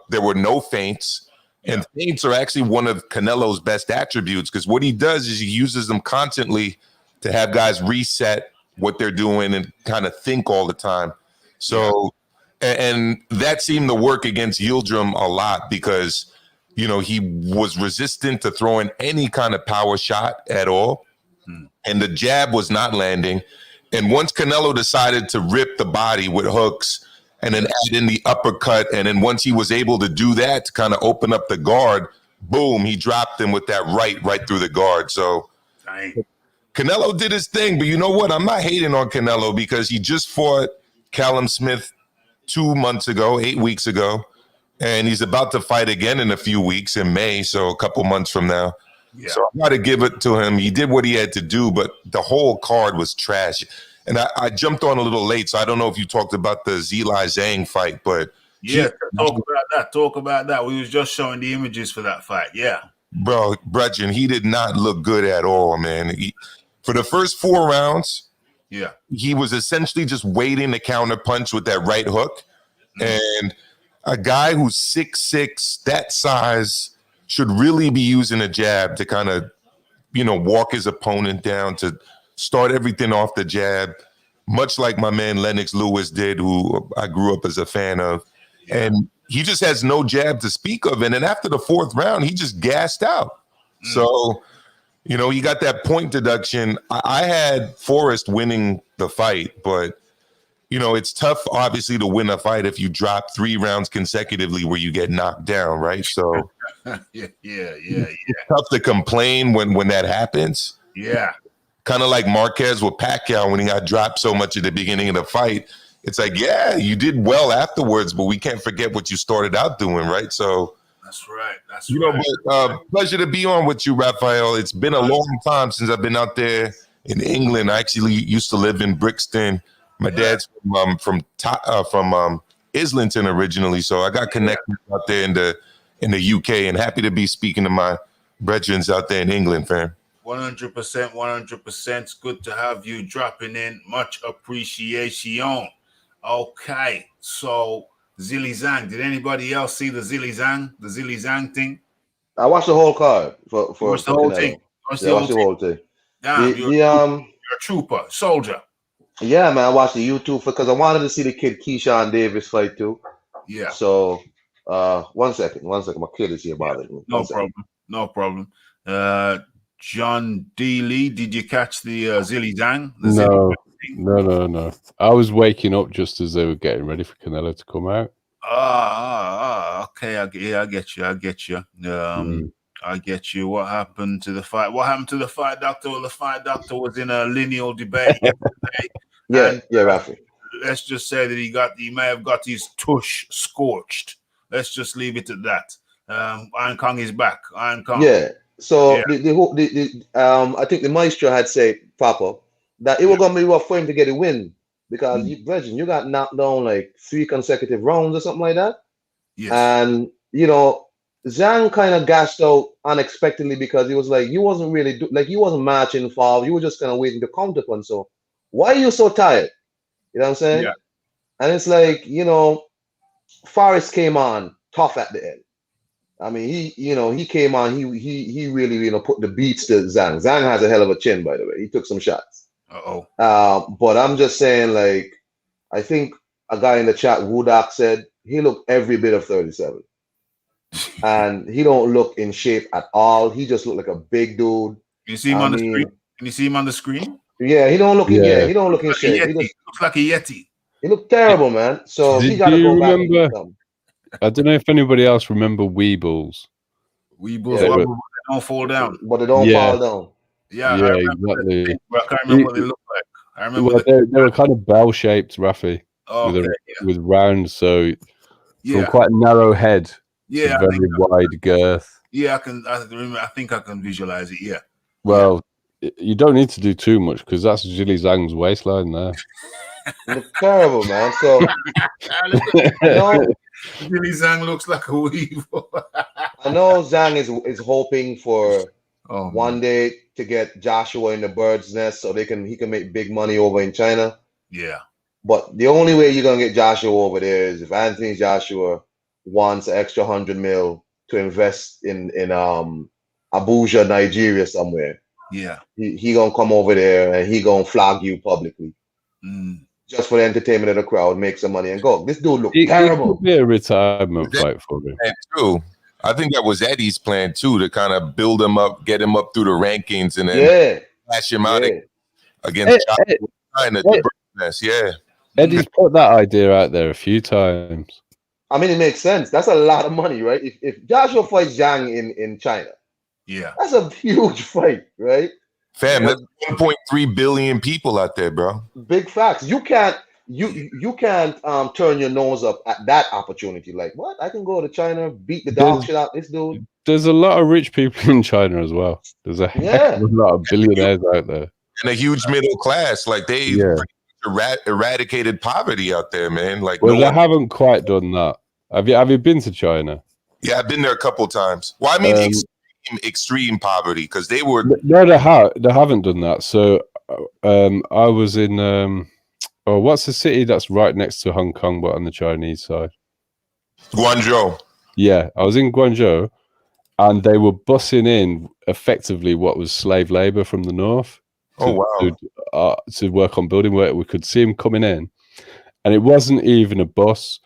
[SPEAKER 5] There were no feints. And feints are actually one of Canelo's best attributes, because what he does is he uses them constantly to have guys reset what they're doing and kind of think all the time. So, and that seemed to work against Yildirim a lot, because, he was resistant to throwing any kind of power shot at all. And the jab was not landing. And once Canelo decided to rip the body with hooks and then add in the uppercut, and then once he was able to do that to kind of open up the guard, boom, he dropped him with that right through the guard. So Canelo did his thing, but you know what? I'm not hating on Canelo, because he just fought Callum Smith 8 weeks ago, and he's about to fight again in a few weeks in May, so a couple months from now. Yeah. So I got to give it to him. He did what he had to do, but the whole card was trash. And I jumped on a little late, so I don't know if you talked about the Zhilei Zhang fight, but
[SPEAKER 1] talk about that. We was just showing the images for that fight. Yeah,
[SPEAKER 5] bro, Brethren, he did not look good at all, man. For the first 4 rounds, he was essentially just waiting to counter punch with that right hook. And a guy who's 6'6", that size, should really be using a jab to kind of, walk his opponent down, to start everything off the jab, much like my man Lennox Lewis did, who I grew up as a fan of. And he just has no jab to speak of. And then after the 4th round, he just gassed out. So, he got that point deduction. I had Forrest winning the fight, but you know, it's tough, obviously, to win a fight if you drop 3 rounds consecutively where you get knocked down, right? So
[SPEAKER 1] yeah.
[SPEAKER 5] It's tough to complain when that happens.
[SPEAKER 1] Yeah.
[SPEAKER 5] Kind of like Marquez with Pacquiao when he got dropped so much at the beginning of the fight. It's like, yeah, you did well afterwards, but we can't forget what you started out doing, right? So
[SPEAKER 1] that's right. That's
[SPEAKER 5] right. But pleasure to be on with you, Raphael. It's been a long time since I've been out there in England. I actually used to live in Brixton. My dad's from Islington originally, so I got connected out there in the UK, and happy to be speaking to my brethren out there in England, fam.
[SPEAKER 1] 100%. It's good to have you dropping in. Much appreciation. Okay, so Zhilei Zhang. Did anybody else see the Zhilei Zhang thing?
[SPEAKER 2] I watched the whole card for
[SPEAKER 1] the whole thing.
[SPEAKER 2] Watched the whole thing.
[SPEAKER 1] Damn, you're a trooper, soldier.
[SPEAKER 2] Yeah, man, I watched the YouTube because I wanted to see the kid Keyshawn Davis fight too.
[SPEAKER 1] Yeah.
[SPEAKER 2] So, one second, my kid is here bothering me.
[SPEAKER 1] No problem. John D. Lee, did you catch the Zhilei Zhang?
[SPEAKER 4] No. I was waking up just as they were getting ready for Canelo to come out.
[SPEAKER 1] Okay. I get you. I get you. What happened to the fight? Doctor? Well, the fight doctor was in a lineal debate yesterday.
[SPEAKER 2] Raphie.
[SPEAKER 1] Let's just say that he may have got his tush scorched. Let's just leave it at that. Iron Kong is back. Iron Kong.
[SPEAKER 2] Yeah. So I think the maestro had said, Papa, that it was gonna be rough for him to get a win because you got knocked down like 3 consecutive rounds or something like that.
[SPEAKER 1] Yes.
[SPEAKER 2] And you know, Zhang kind of gassed out unexpectedly because he was like, you wasn't really you wasn't matching foul. You were just kind of waiting to counter punch. So why are you so tired? You know what I'm saying?
[SPEAKER 1] Yeah.
[SPEAKER 2] And it's like, you know, Forrest came on tough at the end. I mean, he came on. He really put the beats to Zhang. Zhang has a hell of a chin, by the way. He took some shots. But I'm just saying, like, I think a guy in the chat, Woodak, said he looked every bit of 37. And he don't look in shape at all. He just looked like a big dude.
[SPEAKER 1] Can you see him on the screen? Can you see him on the screen?
[SPEAKER 2] Yeah, he don't look in he don't look in shape.
[SPEAKER 1] He looks like a Yeti.
[SPEAKER 2] He looked terrible, man. So he got to go back and do something.
[SPEAKER 4] I don't know if anybody else remember Weebles.
[SPEAKER 1] Weebles, they don't fall down.
[SPEAKER 2] But they don't fall down.
[SPEAKER 1] Yeah,
[SPEAKER 4] exactly.
[SPEAKER 1] I can't remember what they look like. I remember
[SPEAKER 4] they were kind of bell-shaped, Raphie, with round, so from quite a narrow head.
[SPEAKER 1] Yeah,
[SPEAKER 4] very wide girth.
[SPEAKER 1] Yeah, I think I can visualize it. Yeah.
[SPEAKER 4] Well, you don't need to do too much because that's Zhilei Zhang's waistline there.
[SPEAKER 2] Look terrible, man. So
[SPEAKER 1] Zhilei Zhang looks like a weevil.
[SPEAKER 2] I know Zhang is hoping for one day to get Joshua in the bird's nest so he can make big money over in China.
[SPEAKER 1] Yeah.
[SPEAKER 2] But the only way you're gonna get Joshua over there is if Anthony Joshua wants an extra 100 mil to invest in Abuja, Nigeria somewhere.
[SPEAKER 1] Yeah.
[SPEAKER 2] He gonna come over there and he gonna flag you publicly. Just for the entertainment of the crowd, make some money and go. This dude look terrible.
[SPEAKER 4] It could be a retirement fight for him.
[SPEAKER 5] True. I think that was Eddie's plan too, to kind of build him up, get him up through the rankings, and then flash him out against China.
[SPEAKER 4] Eddie's put that idea out there a few times.
[SPEAKER 2] I mean, it makes sense. That's a lot of money, right? If Joshua fights Zhang in China, that's a huge fight, right?
[SPEAKER 5] Fam, that's 1.3 billion people out there, bro.
[SPEAKER 2] Big facts. You can't turn your nose up at that opportunity. Like, what? I can go to China, beat the dog shit out this dude.
[SPEAKER 4] There's a lot of rich people in China as well. There's a lot of billionaires out there.
[SPEAKER 5] And a huge middle class. Like they eradicated poverty out there, man. Like
[SPEAKER 4] they haven't quite done that. Have you been to China?
[SPEAKER 5] Yeah, I've been there a couple times. Well, I mean extreme poverty because they were
[SPEAKER 4] they haven't done that. So I was in what's the city that's right next to Hong Kong but on the Chinese side?
[SPEAKER 5] Guangzhou.
[SPEAKER 4] Yeah, I was in Guangzhou and they were bussing in effectively what was slave labor from the north to work on building work. We could see them coming in and it wasn't even a bus.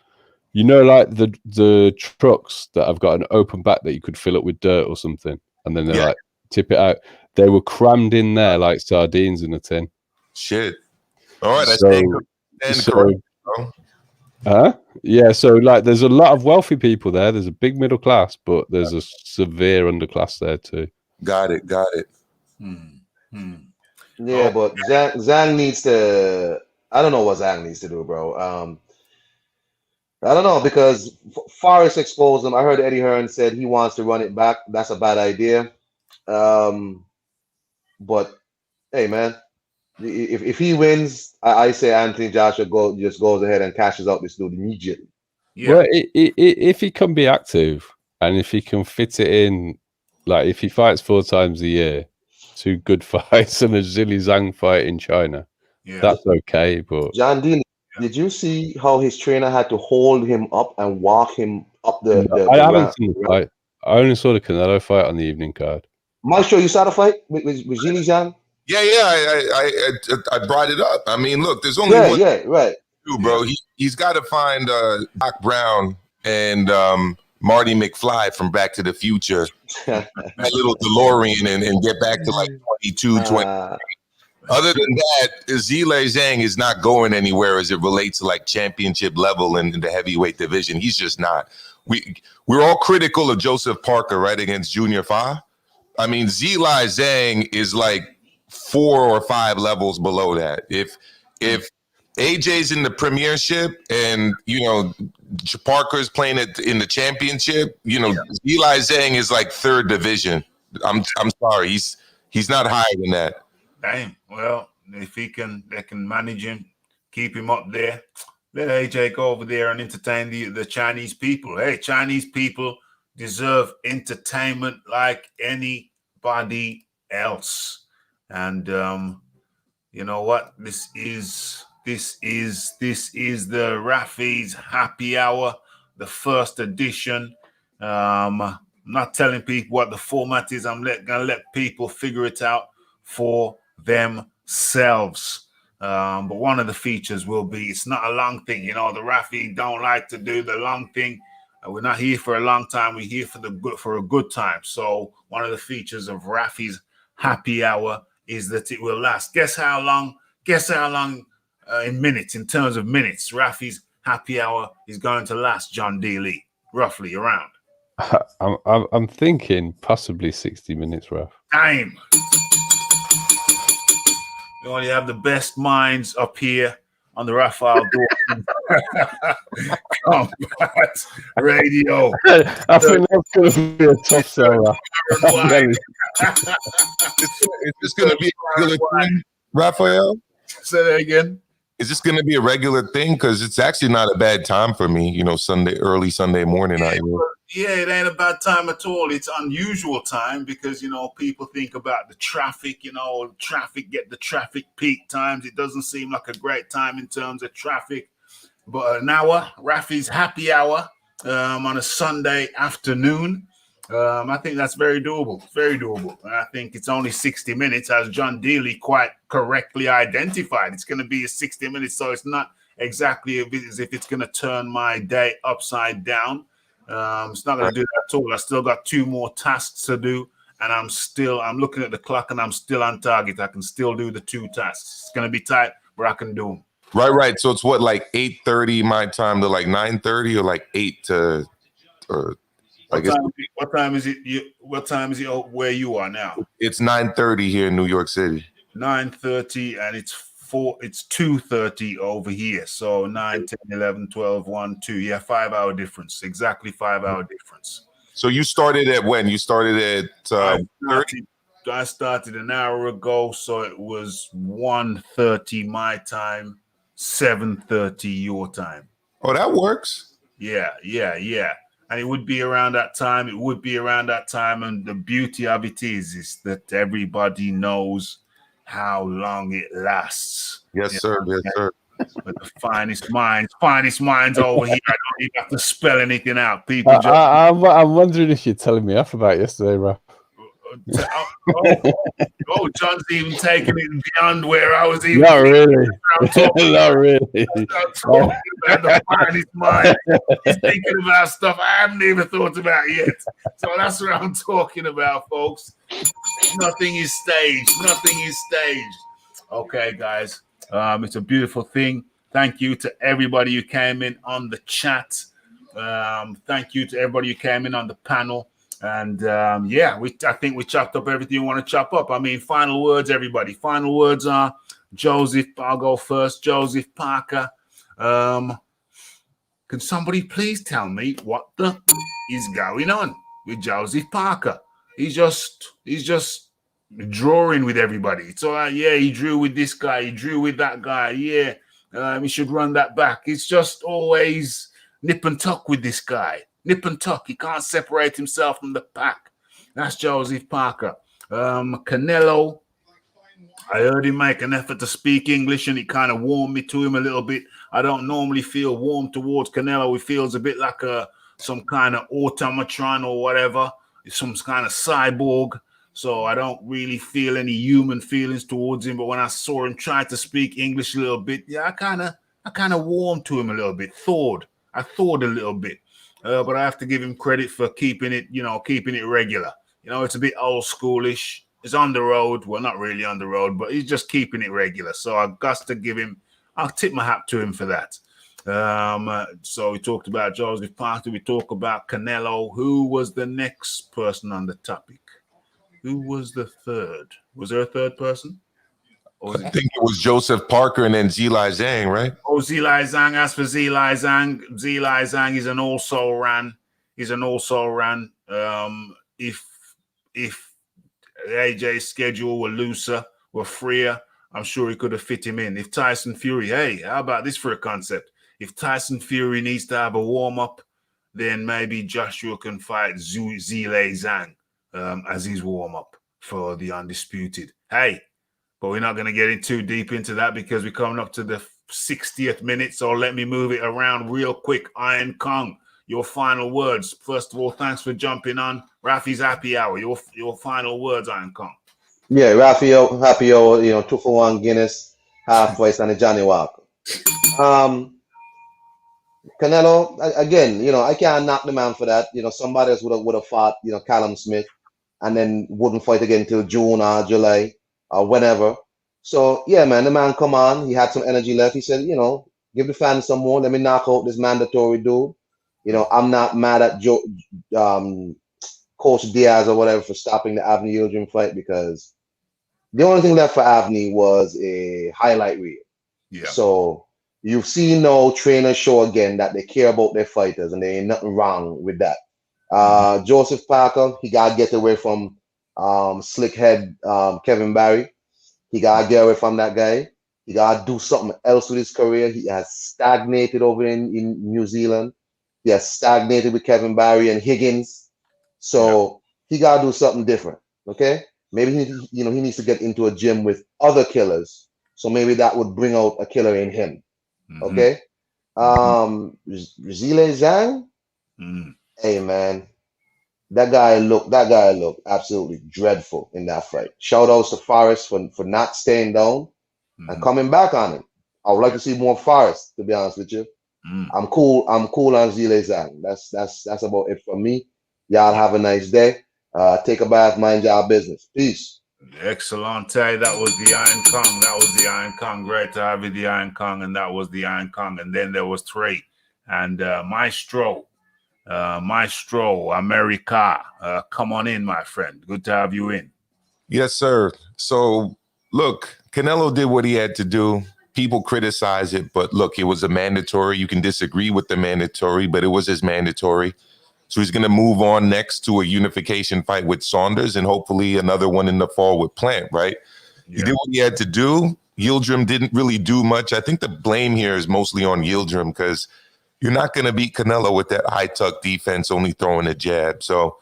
[SPEAKER 4] You know, like the trucks that have got an open back that you could fill up with dirt or something, and then they like tip it out. They were crammed in there like sardines in a tin.
[SPEAKER 5] Shit. All right,
[SPEAKER 4] Yeah, so like there's a lot of wealthy people there. There's a big middle class, but there's a severe underclass there too.
[SPEAKER 5] Got it.
[SPEAKER 2] Yeah, but Zhang needs to. I don't know what Zhang needs to do, bro. I don't know because Forrest exposed him. I heard Eddie Hearn said he wants to run it back. That's a bad idea. But hey, man, if he wins, I say Anthony Joshua just goes ahead and cashes out this dude immediately.
[SPEAKER 4] Yeah. Well, if he can be active and if he can fit it in, like if he fights 4 times a year, 2 good fights and a Zhilei Zhang fight in China, that's okay. But
[SPEAKER 2] John Dean, did you see how his trainer had to hold him up and walk him up the
[SPEAKER 4] I haven't seen the fight. I only saw the Canelo fight on the evening card.
[SPEAKER 2] Maestro, you saw the fight with Zhilei Zhang?
[SPEAKER 5] Yeah, I brought it up. I mean, look, there's only one
[SPEAKER 2] right.
[SPEAKER 5] Do, bro. He's got to find Doc Brown and Marty McFly from Back to the Future, that little DeLorean, and get back to like 22, 20. Other than that, Zhilei Zhang is not going anywhere as it relates to like championship level in the heavyweight division. He's just not. We're all critical of Joseph Parker, right, against Junior Fa. I mean, Zhilei Zhang is like 4 or 5 levels below that. If AJ's in the premiership and, you know, Parker's playing it in the championship, you know, Zhilei Zhang is like 3rd division. I'm sorry. He's not higher than that.
[SPEAKER 1] Damn. Well, if they can manage him, keep him up there, let AJ go over there and entertain the Chinese people. Hey, Chinese people deserve entertainment like anybody else. And you know what? This is the Raphie's Happy Hour, the 1st edition. I'm not telling people what the format is. I'm gonna let people figure it out for themselves. But one of the features will be, it's not a long thing. You know, the Raphie don't like to do the long thing. We're not here for a long time. We're here for a good time. So one of the features of Raphie's Happy Hour is that it will last. Guess how long in minutes, in terms of minutes, Raphie's Happy Hour is going to last, John D. Lee, roughly around?
[SPEAKER 4] I'm thinking possibly 60 minutes, Raph.
[SPEAKER 1] Time. You only have the best minds up here on the Raphael Dawkins Combat Radio.
[SPEAKER 4] I think that's going to be a tough sell.
[SPEAKER 5] Is this going to be a regular thing, Raphael?
[SPEAKER 1] Say that again.
[SPEAKER 5] Is this going to be a regular thing? Because it's actually not a bad time for me, you know, early Sunday morning.
[SPEAKER 1] Yeah, it ain't a bad time at all. It's unusual time because, you know, people think about the traffic, you know, get the traffic peak times. It doesn't seem like a great time in terms of traffic. But an hour, Raphie's Happy Hour on a Sunday afternoon, I think that's very doable. Very doable. And I think it's only 60 minutes, as John Dealey quite correctly identified. It's going to be a 60 minutes, so it's not exactly as if it's going to turn my day upside down. It's not going to do that at all. I still got 2 more tasks to do, and I'm looking at the clock, and I'm still on target. I can still do the 2 tasks. It's going to be tight, but I can do them.
[SPEAKER 5] Right. So it's what, like 8:30 my time to like 9:30, or like 8 to, or I guess.
[SPEAKER 1] What time is it? What time is it where you are now?
[SPEAKER 5] It's 9:30 here in New York City.
[SPEAKER 1] 9:30, and it's 2:30 over here. So 9, 10, 11, 12, 1, 2. Yeah, 5-hour difference. Exactly 5-hour difference.
[SPEAKER 5] So you started at when? You started at
[SPEAKER 1] I started an hour ago, so it was 1:30 my time, 7:30 your time.
[SPEAKER 5] Oh, that works.
[SPEAKER 1] Yeah. And it would be around that time. And the beauty of it is that everybody knows how long it lasts.
[SPEAKER 5] Yes, sir. Yes, sir.
[SPEAKER 1] But the finest minds over here. I don't even have to spell anything out. People
[SPEAKER 4] I'm wondering if you're telling me off about yesterday, Raph.
[SPEAKER 1] John's even taking it beyond where I was even.
[SPEAKER 4] Not really. Not really.
[SPEAKER 1] I'm talking about the finest mind. He's thinking about stuff I haven't even thought about yet. So that's what I'm talking about, folks. Nothing is staged. Okay, guys. It's a beautiful thing. Thank you to everybody who came in on the chat. Thank you to everybody who came in on the panel. And yeah, I think we chopped up everything you want to chop up. I mean, final words, everybody. Final words are Joseph. I'll go first. Joseph Parker. Can somebody please tell me what the is going on with Joseph Parker? He's just drawing with everybody. So yeah, he drew with this guy. He drew with that guy. Yeah, he should run that back. It's just always nip and tuck with this guy. Nip and tuck. He can't separate himself from the pack. That's Joseph Parker. Canelo, I heard him make an effort to speak English, and it kind of warmed me to him a little bit. I don't normally feel warm towards Canelo. He feels a bit like some kind of automaton or whatever, some kind of cyborg. So I don't really feel any human feelings towards him. But when I saw him try to speak English a little bit, yeah, I kind of warmed to him a little bit. I thawed a little bit. But I have to give him credit for keeping it regular. It's a bit old schoolish. It's on the road. Well, not really on the road, but he's just keeping it regular. So I got to give him, I'll tip my hat to him for that. So we talked about Joseph Parker. We talked about Canelo. Who was the next person on the topic? Who was the third? Was there a third person?
[SPEAKER 5] I think it was Joseph Parker and then Zhilei Zhang, right?
[SPEAKER 1] Oh, Zhilei Zhang. As for Zhilei Zhang is an also ran. He's an also ran. If AJ's schedule were looser, were freer, I'm sure he could have fit him in. If Tyson Fury, hey, how about this for a concept? If Tyson Fury needs to have a warm-up, then maybe Joshua can fight Zhilei Zhang as his warm-up for the Undisputed. Hey, but we're not going to get in too deep into that because we're coming up to the 60th minute. So let me move it around real quick. Iron Kong, your final words. First of all, thanks for jumping on Raphie's Happy Hour. Your final words, Iron Kong.
[SPEAKER 2] Yeah, Raphael, Happy Hour, 2-for-1 Guinness, half voice, and a Johnny Walker. Canelo, again, I can't knock the man for that. Somebody else would have fought, Callum Smith, and then wouldn't fight again until June or July or whenever. So, yeah, man, the man come on. He had some energy left. He said, give the fans some more. Let me knock out this mandatory dude. I'm not mad at Coach Diaz or whatever for stopping the Avni Yildirim fight because the only thing left for Avni was a highlight reel.
[SPEAKER 1] Yeah.
[SPEAKER 2] So you've seen no trainers show again that they care about their fighters, and there ain't nothing wrong with that. Joseph Parker, he got to get away from slickhead Kevin Barry. He got to get away from that guy. He got to do something else with his career. He has stagnated over in New Zealand. He has stagnated with Kevin Barry and Higgins. So he got to do something different, okay? Maybe he needs to get into a gym with other killers. So maybe that would bring out a killer in him, okay? Zhilei Zhang, hey man, that guy looked absolutely dreadful in that fight. Shout outs to Forrest for not staying down and coming back on him. I would like to see more Forrest, to be honest with you. I'm cool on Zhilei Zhang. That's about it for me. Y'all have a nice day. Take a bath, mind y'all business. Peace.
[SPEAKER 1] Excellent. That was the Iron Kong. Great to have you, the Iron Kong. And that was the Iron Kong. And then there was Trey and Maestro, America. Come on in, my friend. Good to have you in.
[SPEAKER 5] Yes, sir. So, look, Canelo did what he had to do. People criticize it, but look, it was a mandatory. You can disagree with the mandatory, but it was his mandatory. So he's going to move on next to a unification fight with Saunders and hopefully another one in the fall with Plant, right? Yeah. He did what he had to do. Yildirim didn't really do much. I think the blame here is mostly on Yildirim because you're not going to beat Canelo with that high tuck defense, only throwing a jab. So,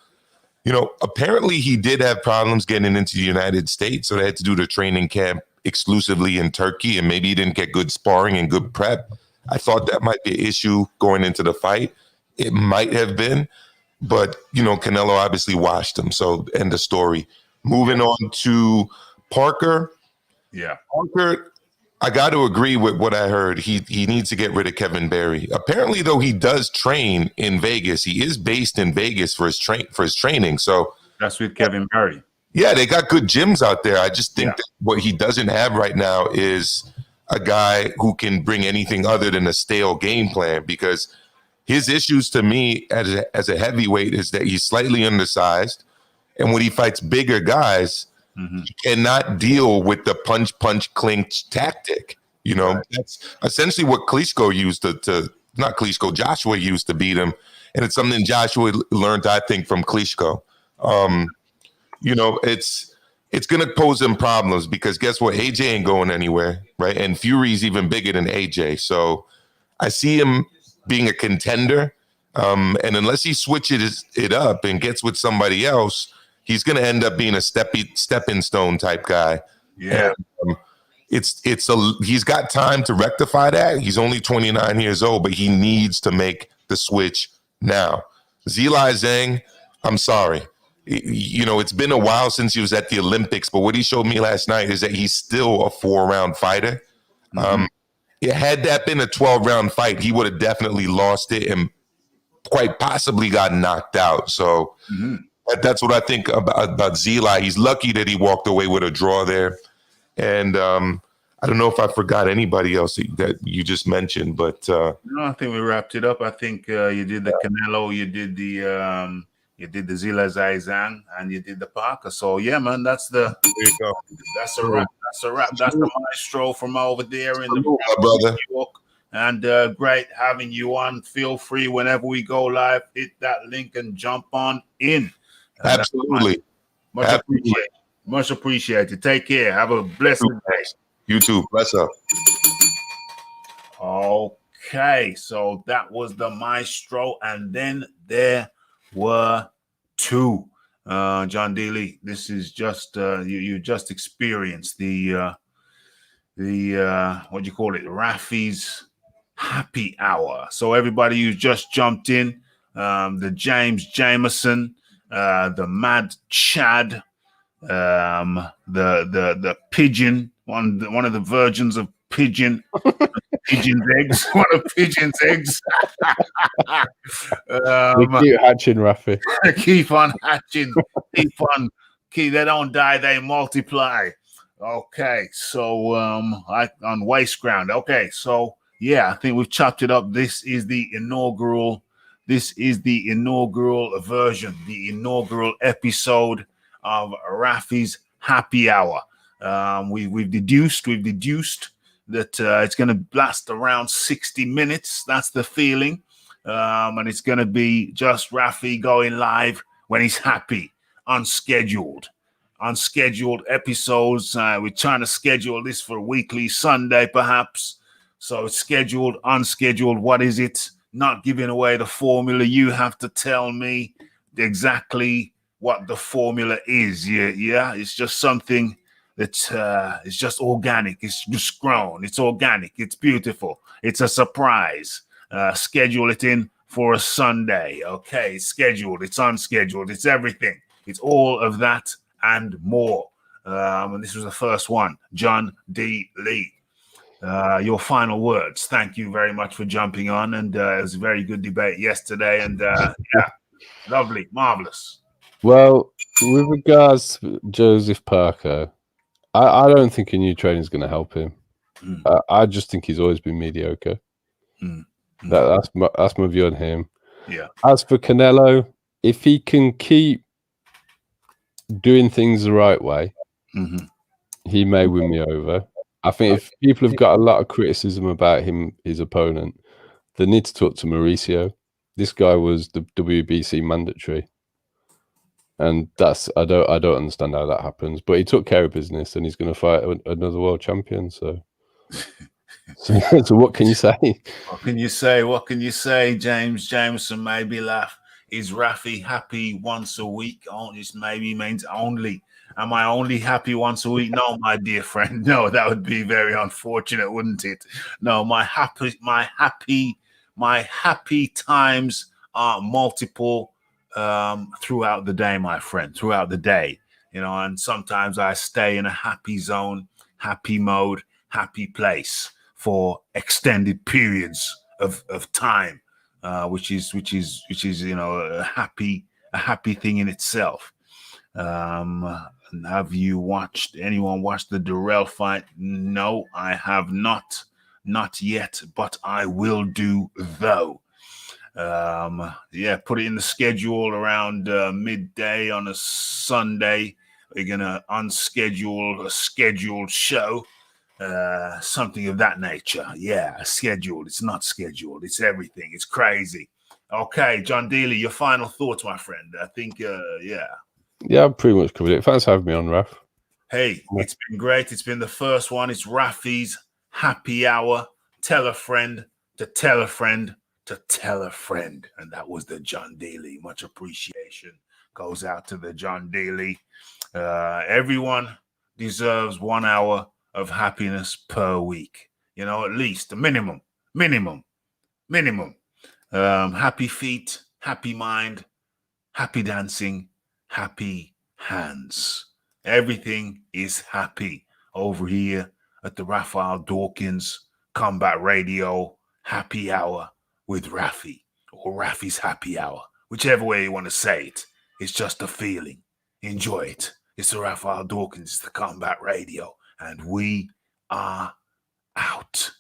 [SPEAKER 5] apparently he did have problems getting into the United States. So they had to do the training camp exclusively in Turkey, and maybe he didn't get good sparring and good prep. I thought that might be an issue going into the fight. It might have been, but, Canelo obviously washed him. So end of story. Moving on to Parker.
[SPEAKER 1] Yeah.
[SPEAKER 5] Parker, I got to agree with what I heard. He needs to get rid of Kevin Barry. Apparently, though, he does train in Vegas. He is based in Vegas for his training. So
[SPEAKER 1] that's with Kevin Barry.
[SPEAKER 5] Yeah, they got good gyms out there. I just think that what he doesn't have right now is a guy who can bring anything other than a stale game plan, because his issues to me as a heavyweight is that he's slightly undersized, and when he fights bigger guys, he cannot deal with the punch, clinch tactic. You know, that's essentially what Klitschko used not Klitschko, Joshua used to beat him. And it's something Joshua learned, I think, from Klitschko. You know, it's going to pose him problems because guess what? AJ ain't going anywhere, right? And Fury's even bigger than AJ. So I see him being a contender. And unless he switches it up and gets with somebody else, he's going to end up being a stepping stone type guy.
[SPEAKER 1] Yeah.
[SPEAKER 5] And, he's got time to rectify that. He's only 29 years old, but he needs to make the switch now. Zhilei Zhang, I'm sorry. You know, it's been a while since he was at the Olympics, but what he showed me last night is that he's still a 4-round fighter. Had that been a 12-round fight, he would have definitely lost it and quite possibly got knocked out. So that's what I think about Zhilei. He's lucky that he walked away with a draw there. And I don't know if I forgot anybody else that you just mentioned, but
[SPEAKER 1] no, I think we wrapped it up. I think you did the Canelo, you did the Zhilei Zhang, and you did the Parker. So yeah, man, there you go. That's a wrap. That's a wrap. That's the maestro from over there in the
[SPEAKER 5] brother.
[SPEAKER 1] New York. And great having you on. Feel free whenever we go live, hit that link and jump on in.
[SPEAKER 5] Absolutely.
[SPEAKER 1] Much appreciated. Much appreciated. Take care. Have a blessed day.
[SPEAKER 5] You too. Bless up.
[SPEAKER 1] Okay, so that was the maestro, and then there were two. John Dealey, this is just you just experienced the what do you call it? Raphie's happy hour. So everybody who's just jumped in, the James Jameson, the Mad Chad, the pigeon, one of the virgins of pigeon's eggs, one of pigeon's eggs.
[SPEAKER 4] They keep hatching, Raphie.
[SPEAKER 1] Keep on hatching. They don't die, they multiply. Okay, so on waste ground. Okay, so yeah, I think we've chopped it up. This is the inaugural version, the inaugural episode of Raphie's happy hour. We've deduced that it's going to last around 60 minutes. That's the feeling. And it's going to be just Raphie going live when he's happy, unscheduled episodes. We're trying to schedule this for a weekly Sunday, perhaps. So it's scheduled, unscheduled. What is it? Not giving away the formula. You have to tell me exactly what the formula is. Yeah. It's just something that it's just organic. It's just grown. It's organic. It's beautiful. It's a surprise. Schedule it in for a Sunday. Okay, it's scheduled. It's unscheduled. It's everything. It's all of that and more. And this was the first one. John D. Lee. Your final words. Thank you very much for jumping on. And it was a very good debate yesterday. And yeah, lovely, marvelous.
[SPEAKER 4] Well, with regards to Joseph Parker, I don't think a new training is going to help him. I just think he's always been mediocre. That's my view on him.
[SPEAKER 1] Yeah.
[SPEAKER 4] As for Canelo, if he can keep doing things the right way, he may win me over. I think if people have got a lot of criticism about him, his opponent, they need to talk to Mauricio. This guy was the WBC mandatory. And I don't understand how that happens. But he took care of business, and he's going to fight another world champion. So what can you say?
[SPEAKER 1] What can you say? James Jameson maybe laugh. Is Raphie happy once a week? This maybe means only. Am I only happy once a week? No, my dear friend. No, that would be very unfortunate, wouldn't it? No, my happy times are multiple throughout the day, my friend. Throughout the day, and sometimes I stay in a happy zone, happy mode, happy place for extended periods of time, which is a happy thing in itself. Have you anyone watched the Durrell fight? No, I have not yet, but I will do though. Yeah, put it in the schedule around midday on a Sunday. We're gonna unschedule a scheduled show, something of that nature. Yeah, scheduled. It's not scheduled. It's everything. It's crazy. Okay, John Dealey, your final thoughts, my friend. I think, yeah,
[SPEAKER 4] I've pretty much covered it. Thanks for having me on, Raph.
[SPEAKER 1] Hey, it's been great. It's been the first one. It's Raphie's Happy Hour. Tell a friend to tell a friend to tell a friend. And that was the John Dealey. Much appreciation goes out to the John Dealey. Everyone deserves 1 hour of happiness per week. You know, at least a minimum. Happy feet, happy mind, happy dancing, happy hands. Everything is happy over here at the Raphael Dawkins Combat Radio Happy Hour with Raphie, or Raphie's Happy Hour, whichever way you want to say it. It's just a feeling. Enjoy it. It's the Raphael Dawkins, it's the Combat Radio, and we are out.